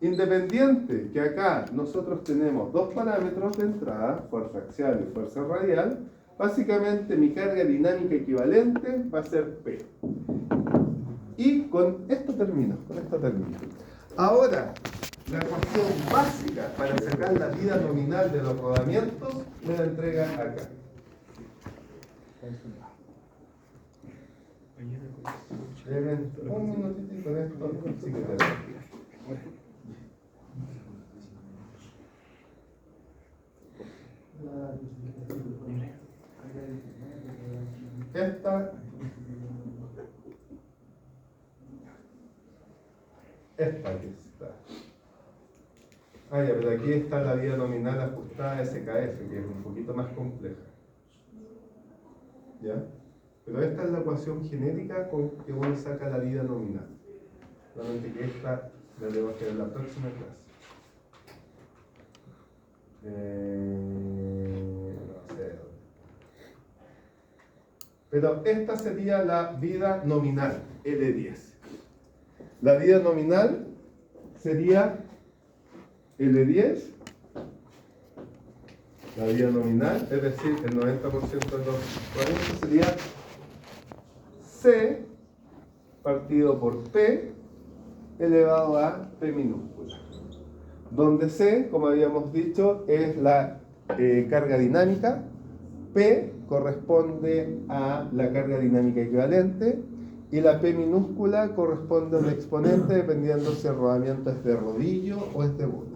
independiente que acá nosotros tenemos dos parámetros de entrada, fuerza axial y fuerza radial, básicamente mi carga dinámica equivalente va a ser P. Y con esto termino, Ahora, la ecuación básica para sacar la vida nominal de los rodamientos me la entrega acá. Un minutito y con esto sí que termino. Esta que está. Ah, ya, pero aquí está la vida nominal ajustada a SKF, que es un poquito más compleja. ¿Ya? Pero esta es la ecuación genérica con que uno saca la vida nominal. Solamente que esta la debo hacer en la próxima clase. No sé. Pero esta sería la vida nominal, L10. La vida nominal sería L10. La vida nominal, es decir, el 90% de los rodamientos sería C partido por P elevado a P minúscula. Donde C, como habíamos dicho, es la carga dinámica, P corresponde a la carga dinámica equivalente y la P minúscula corresponde a un exponente dependiendo si el rodamiento es de rodillo o es de bola.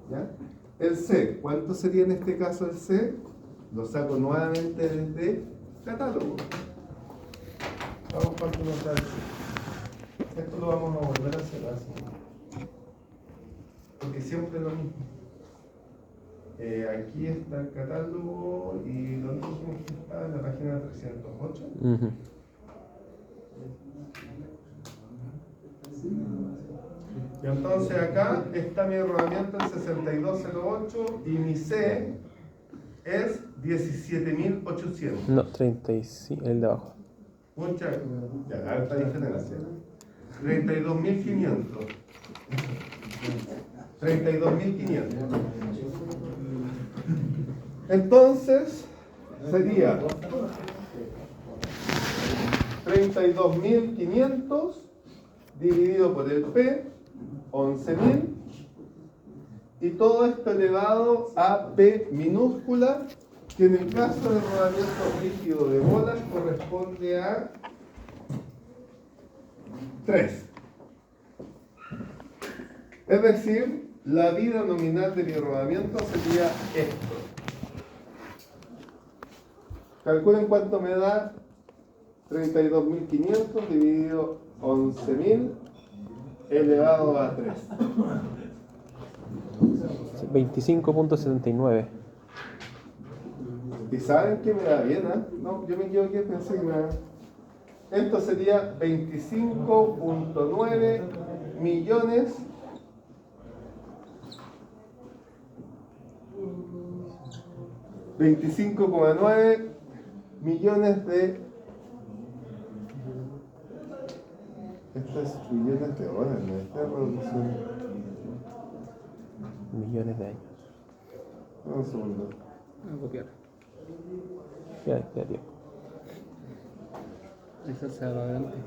¿Ya? El C, ¿cuánto sería en este caso el C? Lo saco nuevamente desde catálogo. Vamos para que nos da el C. Esto lo vamos a volver a hacer así. Porque siempre es lo mismo. Aquí está el catálogo y lo único que está en la página 308. Ujú. Y entonces acá está mi rodamiento en 6208 y mi C es 17.800. No, 35, el de abajo. Mucha, ya, alta diferencia. 32.500. 32.500. Entonces sería 32.500 dividido por el P, 11.000, y todo esto elevado a P minúscula, que en el caso del rodamiento rígido de bolas corresponde a 3. Es decir, la vida nominal de mi rodamiento sería esto. Calculen cuánto me da 32.500 dividido 11.000 elevado a 3. 25.79. ¿Y saben qué me da bien? No, yo me equivoqué, pensé que me da... Esto sería 25.9 millones $25,9 millones de... Esto es millones de dólares, ¿no? Esta revolución. Millones de años. Un segundo. Voy a copiar. Ya tiempo. Eso se va adelante.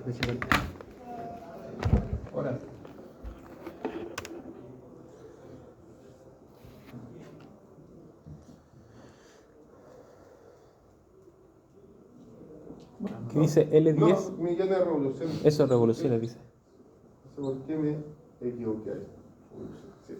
Ahora. ¿Qué dice L10? No, millones de revoluciones. Eso, revoluciones, dice. No sé por qué me equivoqué ahí. Sí.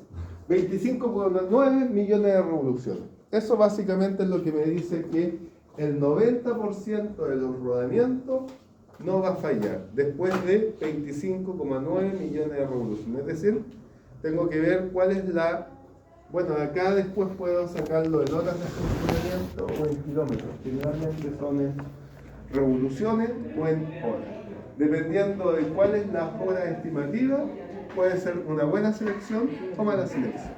25,9 millones de revoluciones. Eso básicamente es lo que me dice que el 90% de los rodamientos no va a fallar después de 25,9 millones de revoluciones. Es decir, tengo que ver cuál es la... Bueno, acá después puedo sacarlo en horas de funcionamiento o en kilómetros. Generalmente son en revoluciones o en horas. Dependiendo de cuál es la hora estimativa, puede ser una buena selección o mala selección.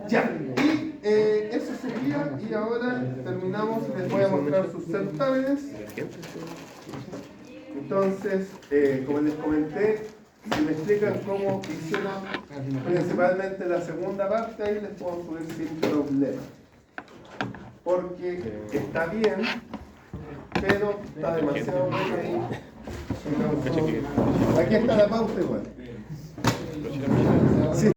Ya, y eso sería, y ahora terminamos y les voy a mostrar sus certámenes. Entonces, como les comenté, si me explican cómo hicieron principalmente la segunda parte, ahí les puedo subir sin problema. Porque está bien, pero está demasiado bien ahí. Aquí está la pauta igual.